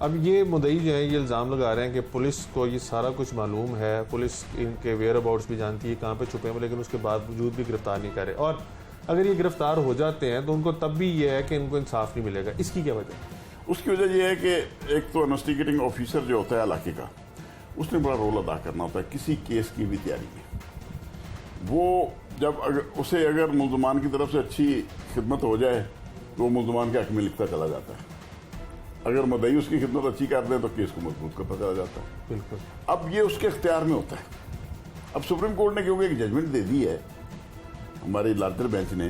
अब ये मुद्दई जो है ये इल्ज़ाम लगा रहे हैं कि पुलिस को ये सारा कुछ मालूम है, पुलिस इनके वेयर अबाउट्स भी जानती है, कहाँ पे छुपे हैं, लेकिन उसके बावजूद भी गिरफ्तार नहीं करे। और अगर ये गिरफ्तार हो जाते हैं तो उनको तब भी ये है कि इनको इंसाफ नहीं मिलेगा। इसकी क्या वजह है? उसकी वजह यह है कि एक तो इन्वेस्टिगेटिंग ऑफिसर जो होता है इलाके का, उसने बड़ा रोल अदा करना होता है किसी केस की भी तैयारी में। वो जब अगर मुल्ज़मान की तरफ से अच्छी खिदमत हो जाए तो वो मुल्ज़मान के हक में लिखता चला जाता है। अगर मुद्दई उसकी खिदमत अच्छी कर दे तो केस को मजबूत करता चला जाता है। बिल्कुल। अब ये उसके इख्तियार में होता है। अब सुप्रीम कोर्ट ने क्योंकि एक जजमेंट दे दी है हमारी लार्जर बेंच ने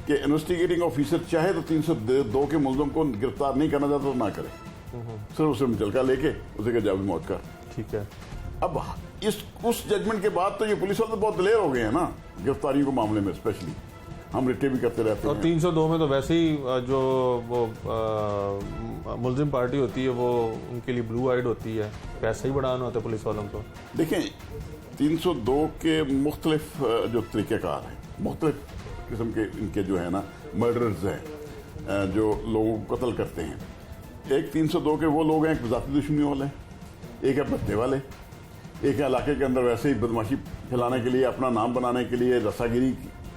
कि इन्वेस्टिगेटिंग ऑफिसर चाहे तो 302 के मुल्ज़िम को गिरफ्तार नहीं करना चाहता तो ना करे, सर उसे मुचलका लेके उसे कहे जावे मौत कर। ठीक है। अब उस जजमेंट के बाद तो ये पुलिस वाले तो बहुत दिलेर हो गए हैं ना गिरफ्तारियों के मामले में, स्पेशली हम रिटे भी करते रहते हैं। और 302 में तो वैसे ही जो वो मुल्जिम पार्टी होती है वो उनके लिए ब्लू आइड होती है, पैसा ही बढ़ाना होता है पुलिस वालों को। देखें, 302 के मुख्तलिफ जो तरीक़ेकार हैं, मुख्तलिफ किस्म के इनके जो है ना मर्डर्स हैं जो लोगों को कत्ल करते हैं। एक 302 के वो लोग हैं, एक ज़ाती दुश्मनी वाले, एक है बदले वाले, एक इलाके के अंदर वैसे ही बदमाशी फैलाने के लिए, अपना नाम बनाने के लिए, रस्सागिरी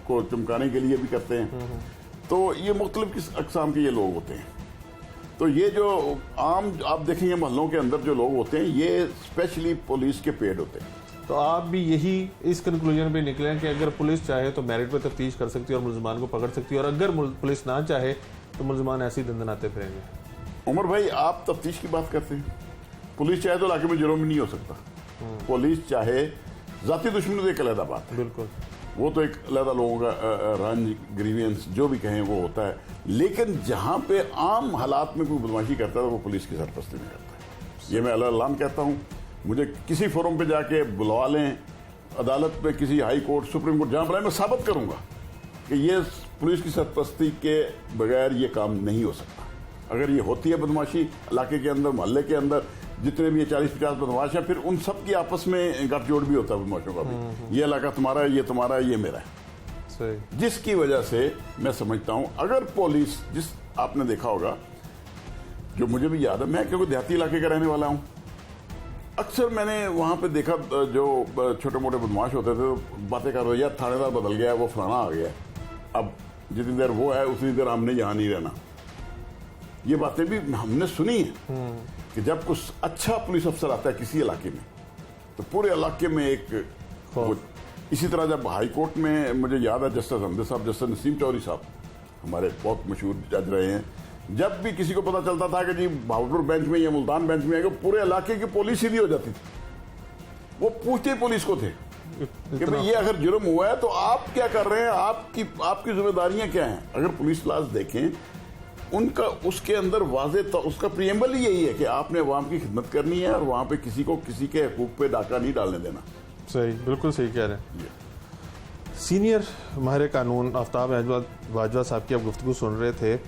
को चमकाने के लिए भी करते हैं। तो ये मुख्तलिफ किस अकसाम के ये लोग होते हैं। तो ये जो आम आप देखेंगे मोहल्लों के अंदर जो लोग होते हैं, ये स्पेशली पुलिस के पेड होते हैं। तो आप भी यही इस कंक्लूजन पे निकले हैं कि अगर पुलिस चाहे तो मेरिट पे तफ्तीश कर सकती है और मुलजमान को पकड़ सकती है, और अगर पुलिस ना चाहे तो मुलजमान ऐसे ही दंदनाते फिरेंगे। उमर भाई, आप तफ्तीश की बात करते हैं, पुलिस चाहे तो इलाके में जुर्म ही नहीं हो सकता। पुलिस चाहे, जाती दुश्मनी तो एक अलग बात है, बिल्कुल, वो तो एक अलग लोगों का रंज, ग्रीवियंस जो भी कहें वो होता है। लेकिन जहां पे आम हालात में कोई बदमाशी करता है तो वो पुलिस की सरपरस्ती में करता है। ये मैं अल्लाह कहता हूँ। मुझे किसी फोरम पे जाके बुलवा लें, अदालत में, किसी हाई कोर्ट, सुप्रीम कोर्ट, जहां बुलाए, मैं साबित करूंगा कि ये पुलिस की सरपरस्ती के बगैर ये काम नहीं हो सकता। अगर ये होती है बदमाशी इलाके के अंदर, मोहल्ले के अंदर, जितने भी ये 40-50 बदमाश हैं, फिर उन सब की आपस में गठजोड़ भी होता है बदमाशों का भी। ये इलाका तुम्हारा है, ये तुम्हारा है, ये मेरा है। सही। जिसकी वजह से मैं समझता हूं अगर पुलिस, जिस आपने देखा होगा, जो मुझे भी याद है, मैं क्योंकि देहाती इलाके का रहने वाला हूं, अक्सर मैंने वहां पे देखा जो छोटे मोटे बदमाश होते थे तो बातें कर रहे, यार थानेदार बदल गया है, वो फलाना आ गया है, अब जितनी देर वो है उतनी देर हमने यहाँ नहीं रहना। ये बातें भी हमने सुनी है कि जब कुछ अच्छा पुलिस अफसर आता है किसी इलाके में तो पूरे इलाके में एक इसी तरह जब हाई कोर्ट में, मुझे याद है जस्टिस हमदे साहब, जस्टिस नसीम चौधरी साहब हमारे बहुत मशहूर जज रहे हैं, जब भी किसी को पता चलता था कि जी भावलपुर बेंच में या मुल्तान बेंच में आएगा, पूरे इलाके की पुलिस सीधी हो जाती थी। वो पूछते ही पुलिस को थे कि भाई ये अगर जुर्म हुआ है तो आप क्या कर रहे हैं, आपकी जिम्मेदारियां क्या हैं। अगर पुलिस क्लास देखें उनका, उसके अंदर वाज़े तो उसका प्रियम्बल ही यही है कि आपने अवाम की खिदमत करनी है और वहां पे किसी को किसी के हकूक पे डाका नहीं डालने देना। सही, बिल्कुल सही कह रहे हैं। सीनियर माहिर कानून आफ्ताब बाजवा साहब की आप गुफ्तगू सुन रहे थे।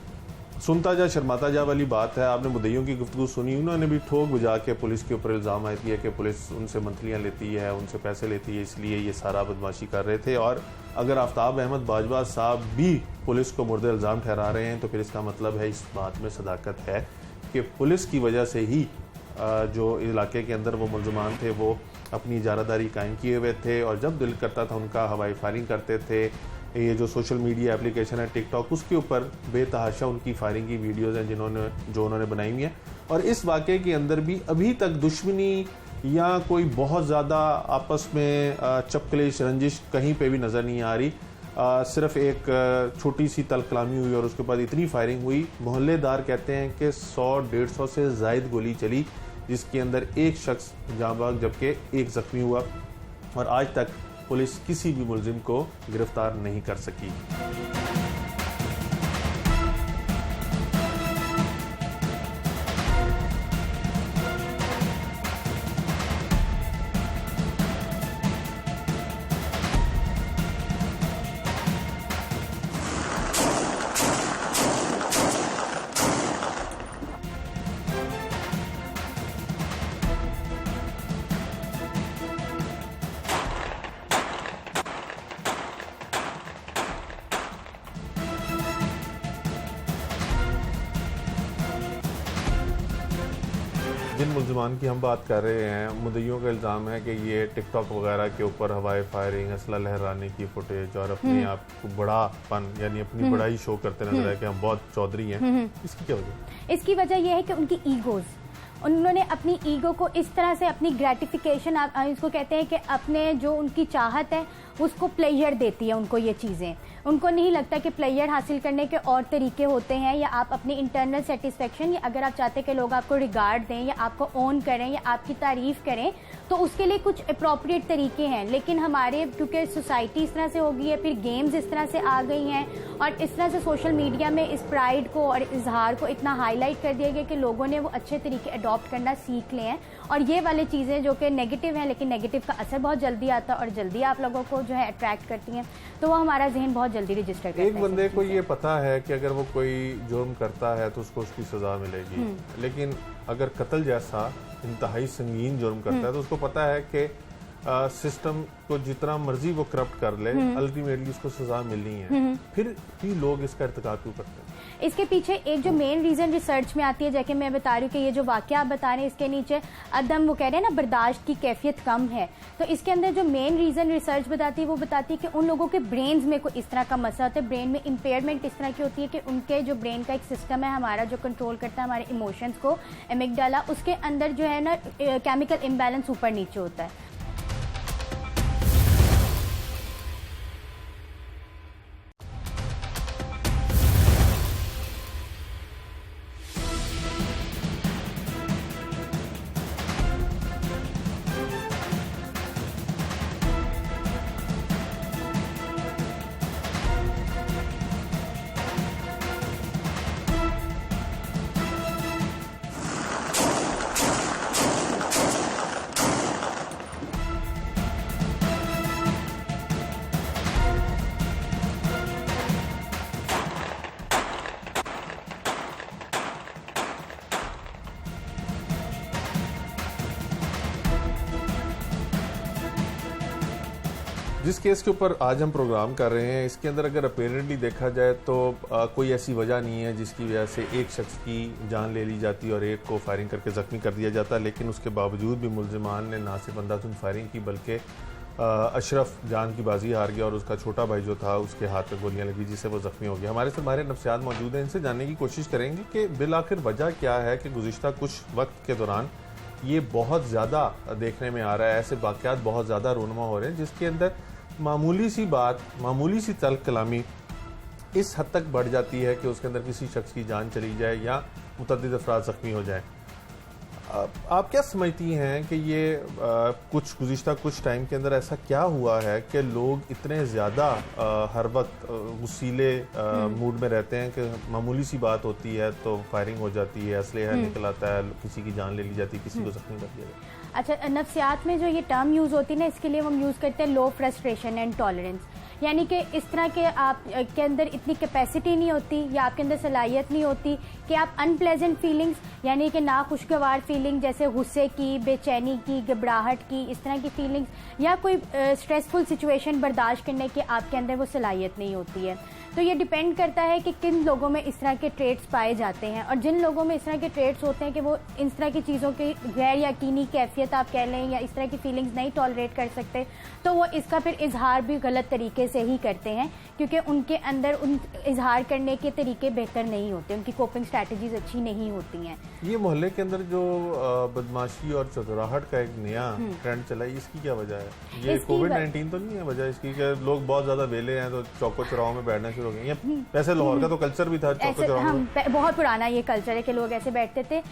सुनता जा शर्माता जा वाली बात है। आपने मुद्दइयों की गुफ्तगू सुनी, उन्होंने भी ठोक बजा के पुलिस के ऊपर इल्ज़ाम आयद किया कि पुलिस उनसे मंथलियाँ लेती है, उनसे पैसे लेती है, इसलिए ये सारा बदमाशी कर रहे थे। और अगर आफ्ताब अहमद बाजवा साहब भी पुलिस को मुर्द इल्ज़ाम ठहरा रहे हैं तो फिर इसका मतलब है इस बात में सदाकत है कि पुलिस की वजह से ही जो इलाके के अंदर वो मुलजमान थे वो अपनी इजारादारी कायम किए हुए थे, और जब दिल करता था उनका हवाई फायरिंग करते थे। ये जो सोशल मीडिया एप्लीकेशन है टिकटॉक, उसके ऊपर बेतहाशा उनकी फायरिंग की वीडियोस हैं जो उन्होंने बनाई हुई हैं। और इस वाक़े के अंदर भी अभी तक दुश्मनी या कोई बहुत ज़्यादा आपस में चपकलिश रंजिश कहीं पे भी नज़र नहीं आ रही। सिर्फ एक छोटी सी तलकलामी हुई और उसके बाद इतनी फायरिंग हुई। मोहल्लेदार कहते हैं कि 100-150 से ज़ायद गोली चली, जिसके अंदर एक शख्स जाँबाग जबकि एक ज़ख्मी हुआ, और आज तक पुलिस किसी भी मुलजिम को गिरफ्तार नहीं कर सकी। जिन मुलजमान की हम बात कर रहे हैं, मुद्दइयों का इल्ज़ाम है कि ये टिकटॉक वगैरह के ऊपर हवाई फायरिंग, असला लहराने की फुटेज और अपने आप को बड़ापन यानी अपनी बड़ाई शो करते नजर आए कि हम बहुत चौधरी हैं। इसकी क्या वजह? इसकी वजह यह है कि उनकी ईगोज़, उन्होंने अपनी ईगो को इस तरह से, अपनी ग्रेटिफिकेशन, आप इसको कहते हैं कि अपने जो उनकी चाहत है उसको प्लेजर देती है उनको ये चीज़ें। उनको नहीं लगता कि प्लेजर हासिल करने के और तरीके होते हैं, या आप अपनी इंटरनल सेटिस्फेक्शन, या अगर आप चाहते हैं कि लोग आपको रिगार्ड दें या आपको ओन करें या आपकी तारीफ़ करें, तो उसके लिए कुछ अप्रोप्रिएट तरीके हैं। लेकिन हमारे क्योंकि सोसाइटी इस तरह से हो गई है, फिर गेम्स इस तरह से आ गई हैं, और इस तरह से सोशल मीडिया में इस प्राइड को और इजहार को इतना हाईलाइट कर दिया गया कि लोगों ने वो अच्छे तरीके अडॉप्ट करना सीख लिए हैं। और ये वाली चीज़ें जो कि नेगेटिव हैं, लेकिन नेगेटिव का असर बहुत जल्दी आता है और जल्दी आप लोगों को जो है अट्रैक्ट करती हैं, तो वो हमारा जहन बहुत जल्दी रजिस्टर करता है। एक बंदे को ये पता है कि अगर वो कोई जुर्म करता है तो उसको उसकी सज़ा मिलेगी, लेकिन अगर कत्ल जैसा इंतहाई संगीन जुर्म करता है तो उसको पता है कि सिस्टम को जितना मर्जी वो करप्ट कर ले, अल्टीमेटली उसको सजा मिलनी है, फिर भी लोग इसका इर्तिकाब क्यों करते हैं? इसके पीछे एक जो मेन रीजन रिसर्च में आती है, जैसे मैं बता रही हूँ कि ये जो वाकया आप बता रहे हैं इसके नीचे अदम, वो कह रहे हैं ना, बर्दाश्त की कैफियत कम है। तो इसके अंदर जो मेन रीजन रिसर्च बताती है वो बताती है कि उन लोगों के ब्रेन्स में कोई इस तरह का मसला होता है, ब्रेन में इम्पेयरमेंट इस तरह की होती है कि उनके जो ब्रेन का एक सिस्टम है हमारा जो कंट्रोल करता है हमारे इमोशंस को, एमिगडाला, उसके अंदर जो है ना केमिकल इम्बैलेंस ऊपर नीचे होता है। जिस केस के ऊपर आज हम प्रोग्राम कर रहे हैं, इसके अंदर अगर अपेरेंटली देखा जाए तो कोई ऐसी वजह नहीं है जिसकी वजह से एक शख्स की जान ले ली जाती और एक को फायरिंग करके ज़ख्मी कर दिया जाता, लेकिन उसके बावजूद भी मुलजिमान ने ना सिर्फ अंधाधुंध फायरिंग की बल्कि अशरफ जान की बाजी हार गया और उसका छोटा भाई जो था उसके हाथ में गोलियां लगी जिससे वो ज़ख्मी हो गया। हमारे साथ हमारे नफ्सियात मौजूद हैं, इनसे जानने की कोशिश करेंगे कि बिल आखिर वजह क्या है कि गुज़िश्ता कुछ वक्त के दौरान ये बहुत ज़्यादा देखने में आ रहा है, ऐसे वाक़यात बहुत ज़्यादा रूनुमा हो रहे हैं जिसके अंदर मामूली सी बात, मामूली सी तल्ख कलामी इस हद तक बढ़ जाती है कि उसके अंदर किसी शख्स की जान चली जाए या मुतअद्दिद अफराद ज़ख्मी हो जाएं। आप क्या समझती हैं कि ये कुछ गुज़िश्ता कुछ टाइम के अंदर ऐसा क्या हुआ है कि लोग इतने ज़्यादा हर वक्त गुस्सीले मूड में रहते हैं कि मामूली सी बात होती है तो फायरिंग हो जाती है, असलहा निकल आता है, किसी की जान ले ली जाती है, किसी को ज़ख्मी कर दिया जाता है? अच्छा, नफ्सियात में जो ये टर्म यूज़ होती है ना, इसके लिए हम यूज़ करते हैं लो फ्रस्ट्रेशन एंड टॉलरेंस, यानी कि इस तरह के आप के अंदर इतनी कैपेसिटी नहीं होती या आपके अंदर सलाहियत नहीं होती कि आप अनप्लेजेंट फीलिंग्स, यानी कि नाखुशगवार फीलिंग जैसे गुस्से की, बेचैनी की, घबराहट की, इस तरह की फीलिंग्स या कोई स्ट्रेसफुल सिचुएशन बर्दाश्त करने की आपके अंदर वो सलाहियत नहीं होती है। तो ये डिपेंड करता है कि किन लोगों में इस तरह के ट्रेट्स पाए जाते हैं, और जिन लोगों में इस तरह के ट्रेट्स होते हैं कि वो इस तरह की चीज़ों की गैर यकीनी कैफियत आप कह लें या इस तरह की फीलिंग्स नहीं टॉलरेट कर सकते, तो वो इसका फिर इजहार भी गलत तरीके से ही करते हैं, क्योंकि उनके अंदर उन इजहार करने के तरीके बेहतर नहीं होते, उनकी कोपिंग स्ट्रैटेजीज अच्छी नहीं होती हैं। ये मोहल्ले के अंदर जो बदमाशी और चतुराहट का एक नया ट्रेंड चला है, इसकी क्या वजह है? ये कोविड-19 तो नहीं है वजह इसकी कि लोग बहुत ज्यादा वेले हैं तो चौको चौराहों में बैठना शुरू हो गए? वैसे लाहौर का तो कल्चर भी था चौको चौराहों में, बहुत पुराना ये कल्चर है कि लोग ऐसे बैठते थे।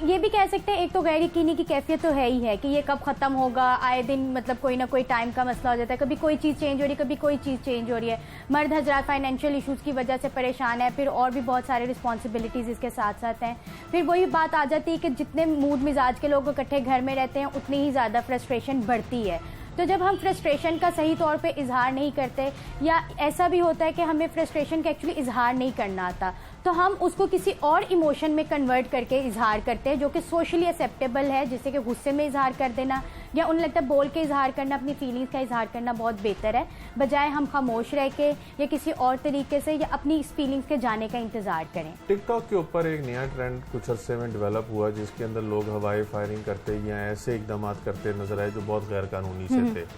ये भी कह सकते हैं एक तो गैर यकीनी की कैफियत तो है ही है कि ये कब खत्म होगा, आए दिन मतलब कोई ना कोई टाइम का मसला हो जाता है, कभी कोई चीज़ चेंज हो रही है, कभी कोई चीज़ चेंज हो रही है। मर्द हजरात फाइनेंशियल इशूज़ की वजह से परेशान है, फिर और भी बहुत सारे रिस्पॉन्सिबिलिटीज़ इसके साथ साथ हैं। फिर वही बात आ जाती है कि जितने मूड मिजाज के लोग इकट्ठे घर में रहते हैं उतनी ही ज़्यादा फ्रस्ट्रेशन बढ़ती है। तो जब हम फ्रस्ट्रेशन का सही तौर पे इजहार नहीं करते, या ऐसा भी होता है कि हमें फ्रस्ट्रेशन का एक्चुअली इजहार नहीं करना आता, तो हम उसको किसी और इमोशन में कन्वर्ट करके इजहार करते हैं जो कि सोशली एक्सेप्टेबल है, जैसे कि गुस्से में इजहार कर देना, या उन्हें लगता है बोल के इजहार करना, अपनी फीलिंग्स का इजहार करना बहुत बेहतर है, बजाय हम खामोश रह के या किसी और तरीके से या अपनी इस फीलिंग्स के जाने का इंतजार करें। टिकटॉक के ऊपर एक नया ट्रेंड कुछ अरसे में डेवलप हुआ जिसके अंदर लोग हवाई फायरिंग करते या ऐसे इकदाम करते नजर आए जो बहुत गैर कानूनी से थे।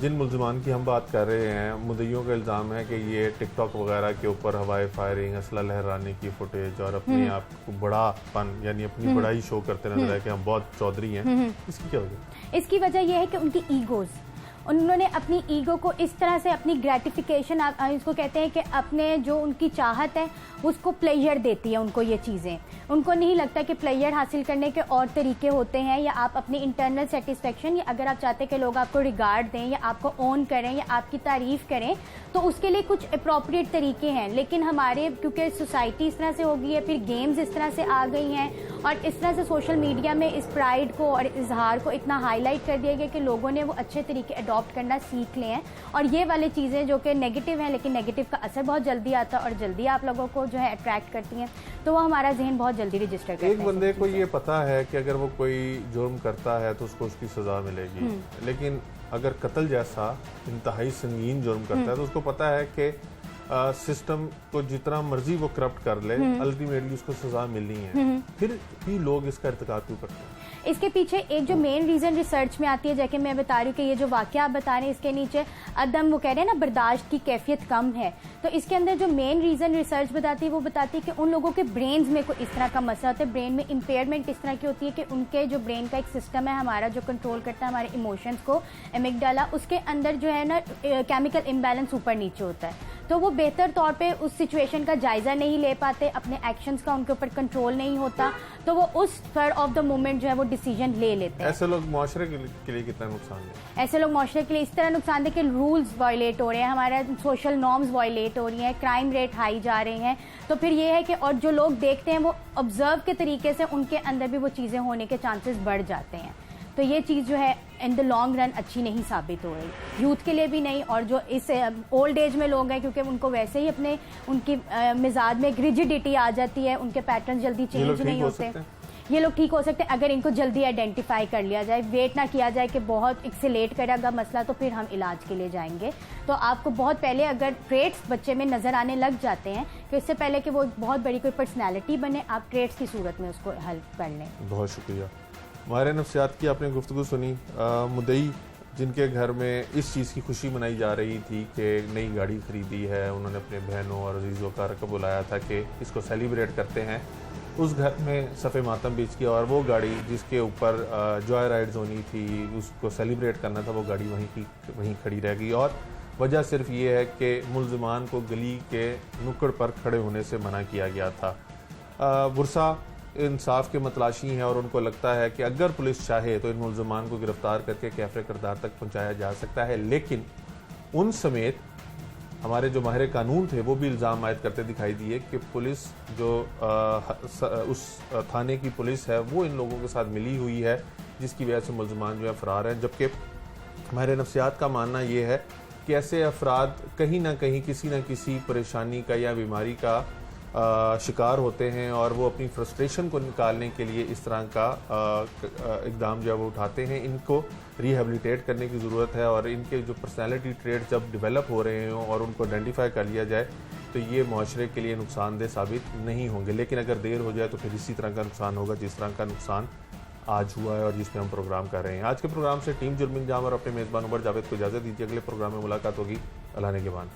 जिन मुल्जिमान की हम बात कर रहे हैं, मुद्दइयों का इल्ज़ाम है कि ये टिकटॉक वगैरह के ऊपर हवाई फायरिंग, असला लहराने की फुटेज और अपने आप को बड़ापन यानी अपनी बड़ाई शो करते नजर आए कि हम बहुत चौधरी हैं। इसकी क्या वजह? इसकी वजह यह है कि उनकी ईगोज़, उन्होंने अपनी ईगो को इस तरह से अपनी ग्रेटिफिकेशन, इसको कहते हैं कि अपने जो उनकी चाहत है उसको प्लेजर देती है उनको ये चीज़ें। उनको नहीं लगता कि प्लेजर हासिल करने के और तरीके होते हैं, या आप अपनी इंटरनल सेटिस्फेक्शन, या अगर आप चाहते हैं कि लोग आपको रिगार्ड दें या आपको ऑन करें या आपकी तारीफ़ करें, तो उसके लिए कुछ अप्रोप्रिएट तरीके हैं। लेकिन हमारे क्योंकि सोसाइटी इस तरह से हो गई है, फिर गेम्स इस तरह से आ गई हैं और इस तरह से सोशल मीडिया में इस प्राइड को और इजहार को इतना हाईलाइट कर दिया गया कि लोगों ने वो अच्छे तरीके अडॉप्ट करना सीख लिए हैं, और ये वाली चीज़ें जो कि नेगेटिव हैं, लेकिन नेगेटिव का असर बहुत जल्दी आता है और जल्दी आप लोगों को जो है अट्रैक्ट करती हैं, तो वो हमारा जहन बहुत जल्दी रजिस्टर करता है। एक बंदे को ये पता है कि अगर वो कोई जुर्म करता है तो उसको उसकी सज़ा मिलेगी, लेकिन अगर कत्ल जैसा इंतहाई संगीन जुर्म करता है तो उसको पता है कि सिस्टम को जितना मर्जी वो करप्ट कर ले, अल्टीमेटली उसको सजा मिलनी है, फिर भी लोग इसका इर्तिकाब क्यों करते हैं? इसके पीछे एक जो मेन रीजन रिसर्च में आती है, जैसे मैं बता रही हूँ कि ये जो वाकया आप बता रहे हैं इसके नीचे अदम, वो कह रहे हैं ना, बर्दाश्त की कैफियत कम है, तो इसके अंदर जो मेन रीजन रिसर्च बताती है वो बताती है कि उन लोगों के ब्रेन्स में कोई इस तरह का मसला होता है, ब्रेन में इम्पेयरमेंट इस तरह की होती है कि उनके जो ब्रेन का एक सिस्टम है हमारा जो कंट्रोल करता है हमारे इमोशंस को, एमिगडाला, उसके अंदर जो है ना केमिकल इम्बैलेंस ऊपर नीचे होता है, तो वो बेहतर तौर पे उस सिचुएशन का जायजा नहीं ले पाते, अपने एक्शंस का उनके ऊपर कंट्रोल नहीं होता, तो वो उस स्पर ऑफ द मोमेंट जो है वो डिसीजन ले लेते हैं। ऐसे लोग माशरे के लिए कितना नुकसान है? ऐसे लोग माशरे के लिए इस तरह नुकसान दे कि रूल्स वायलेट हो रहे हैं, हमारे सोशल नॉर्म्स वायलेट हो रही हैं, क्राइम रेट हाई जा रहे हैं, तो फिर ये है कि और जो लोग देखते हैं वो ऑब्जर्व के तरीके से उनके अंदर भी वो चीज़ें होने के चांसेस बढ़ जाते हैं, तो ये चीज़ जो है इन द लॉन्ग रन अच्छी नहीं साबित हो रही, यूथ के लिए भी नहीं, और जो इस ओल्ड एज में लोग हैं क्योंकि उनको वैसे ही अपने उनकी मिजाज में एक रिजिडिटी आ जाती है, उनके पैटर्न जल्दी चेंज नहीं होते, ये लोग ठीक हो सकते हैं अगर इनको जल्दी आइडेंटिफाई कर लिया जाए, वेट ना किया जाए कि बहुत एक्सेलेट करेगा मसला तो फिर हम इलाज के लिए जाएंगे। तो आपको बहुत पहले अगर ट्रेट्स बच्चे में नज़र आने लग जाते हैं तो इससे पहले कि वो बहुत बड़ी कोई पर्सनैलिटी बने, आप ट्रेट्स की सूरत में उसको हेल्प कर लें। बहुत शुक्रिया। माहिर नफ्सियात की आपने गुफ्तगू सुनी। मुद्दई जिनके घर में इस चीज़ की खुशी मनाई जा रही थी कि नई गाड़ी ख़रीदी है, उन्होंने अपने बहनों और अजीज़ों का रकब बुलाया था कि इसको सेलिब्रेट करते हैं, उस घर में सफ़े मातम बीच किया और वो गाड़ी जिसके ऊपर जॉय राइड्स होनी थी, उसको सेलिब्रेट करना था, वो गाड़ी वहीं खड़ी रह गई, और वजह सिर्फ ये है कि मुल्ज़िमान को गली के नुक्कड़ पर खड़े होने से मना किया गया था। बुरसा इंसाफ के मतलाशी हैं और उनको लगता है कि अगर पुलिस चाहे तो इन मुल्ज़िमान को गिरफ्तार करके कैफरे किरदार तक पहुंचाया जा सकता है, लेकिन उन समेत हमारे जो माहिर कानून थे वो भी इल्ज़ाम आयद करते दिखाई दिए कि पुलिस जो उस थाने की पुलिस है वो इन लोगों के साथ मिली हुई है जिसकी वजह से मुल्ज़िमान जो है फ़रार हैं, जबकि माहिर नफ्सियात का मानना ये है कि ऐसे अफराद कहीं ना कहीं किसी न किसी परेशानी का या बीमारी का शिकार होते हैं और वो अपनी फ्रस्ट्रेशन को निकालने के लिए इस तरह का इक़दाम जो है वो उठाते हैं। इनको रिहेबिलिटेट करने की ज़रूरत है और इनके जो पर्सनैलिटी ट्रेट जब डेवलप हो रहे हों और उनको आइडेंटिफाई कर लिया जाए तो ये माशरे के लिए नुकसानदेह साबित नहीं होंगे, लेकिन अगर देर हो जाए तो फिर इसी तरह का नुकसान होगा जिस तरह का नुकसान आज हुआ है और जिसमें हम प्रोग्राम कर रहे हैं। आज के प्रोग्राम से टीम जुर्म इंजाम और अपने मेज़बान उमर जावेद को इजाज़त दीजिए। अगले प्रोग्राम में मुलाकात होगी। अल्लाह ने के बाद।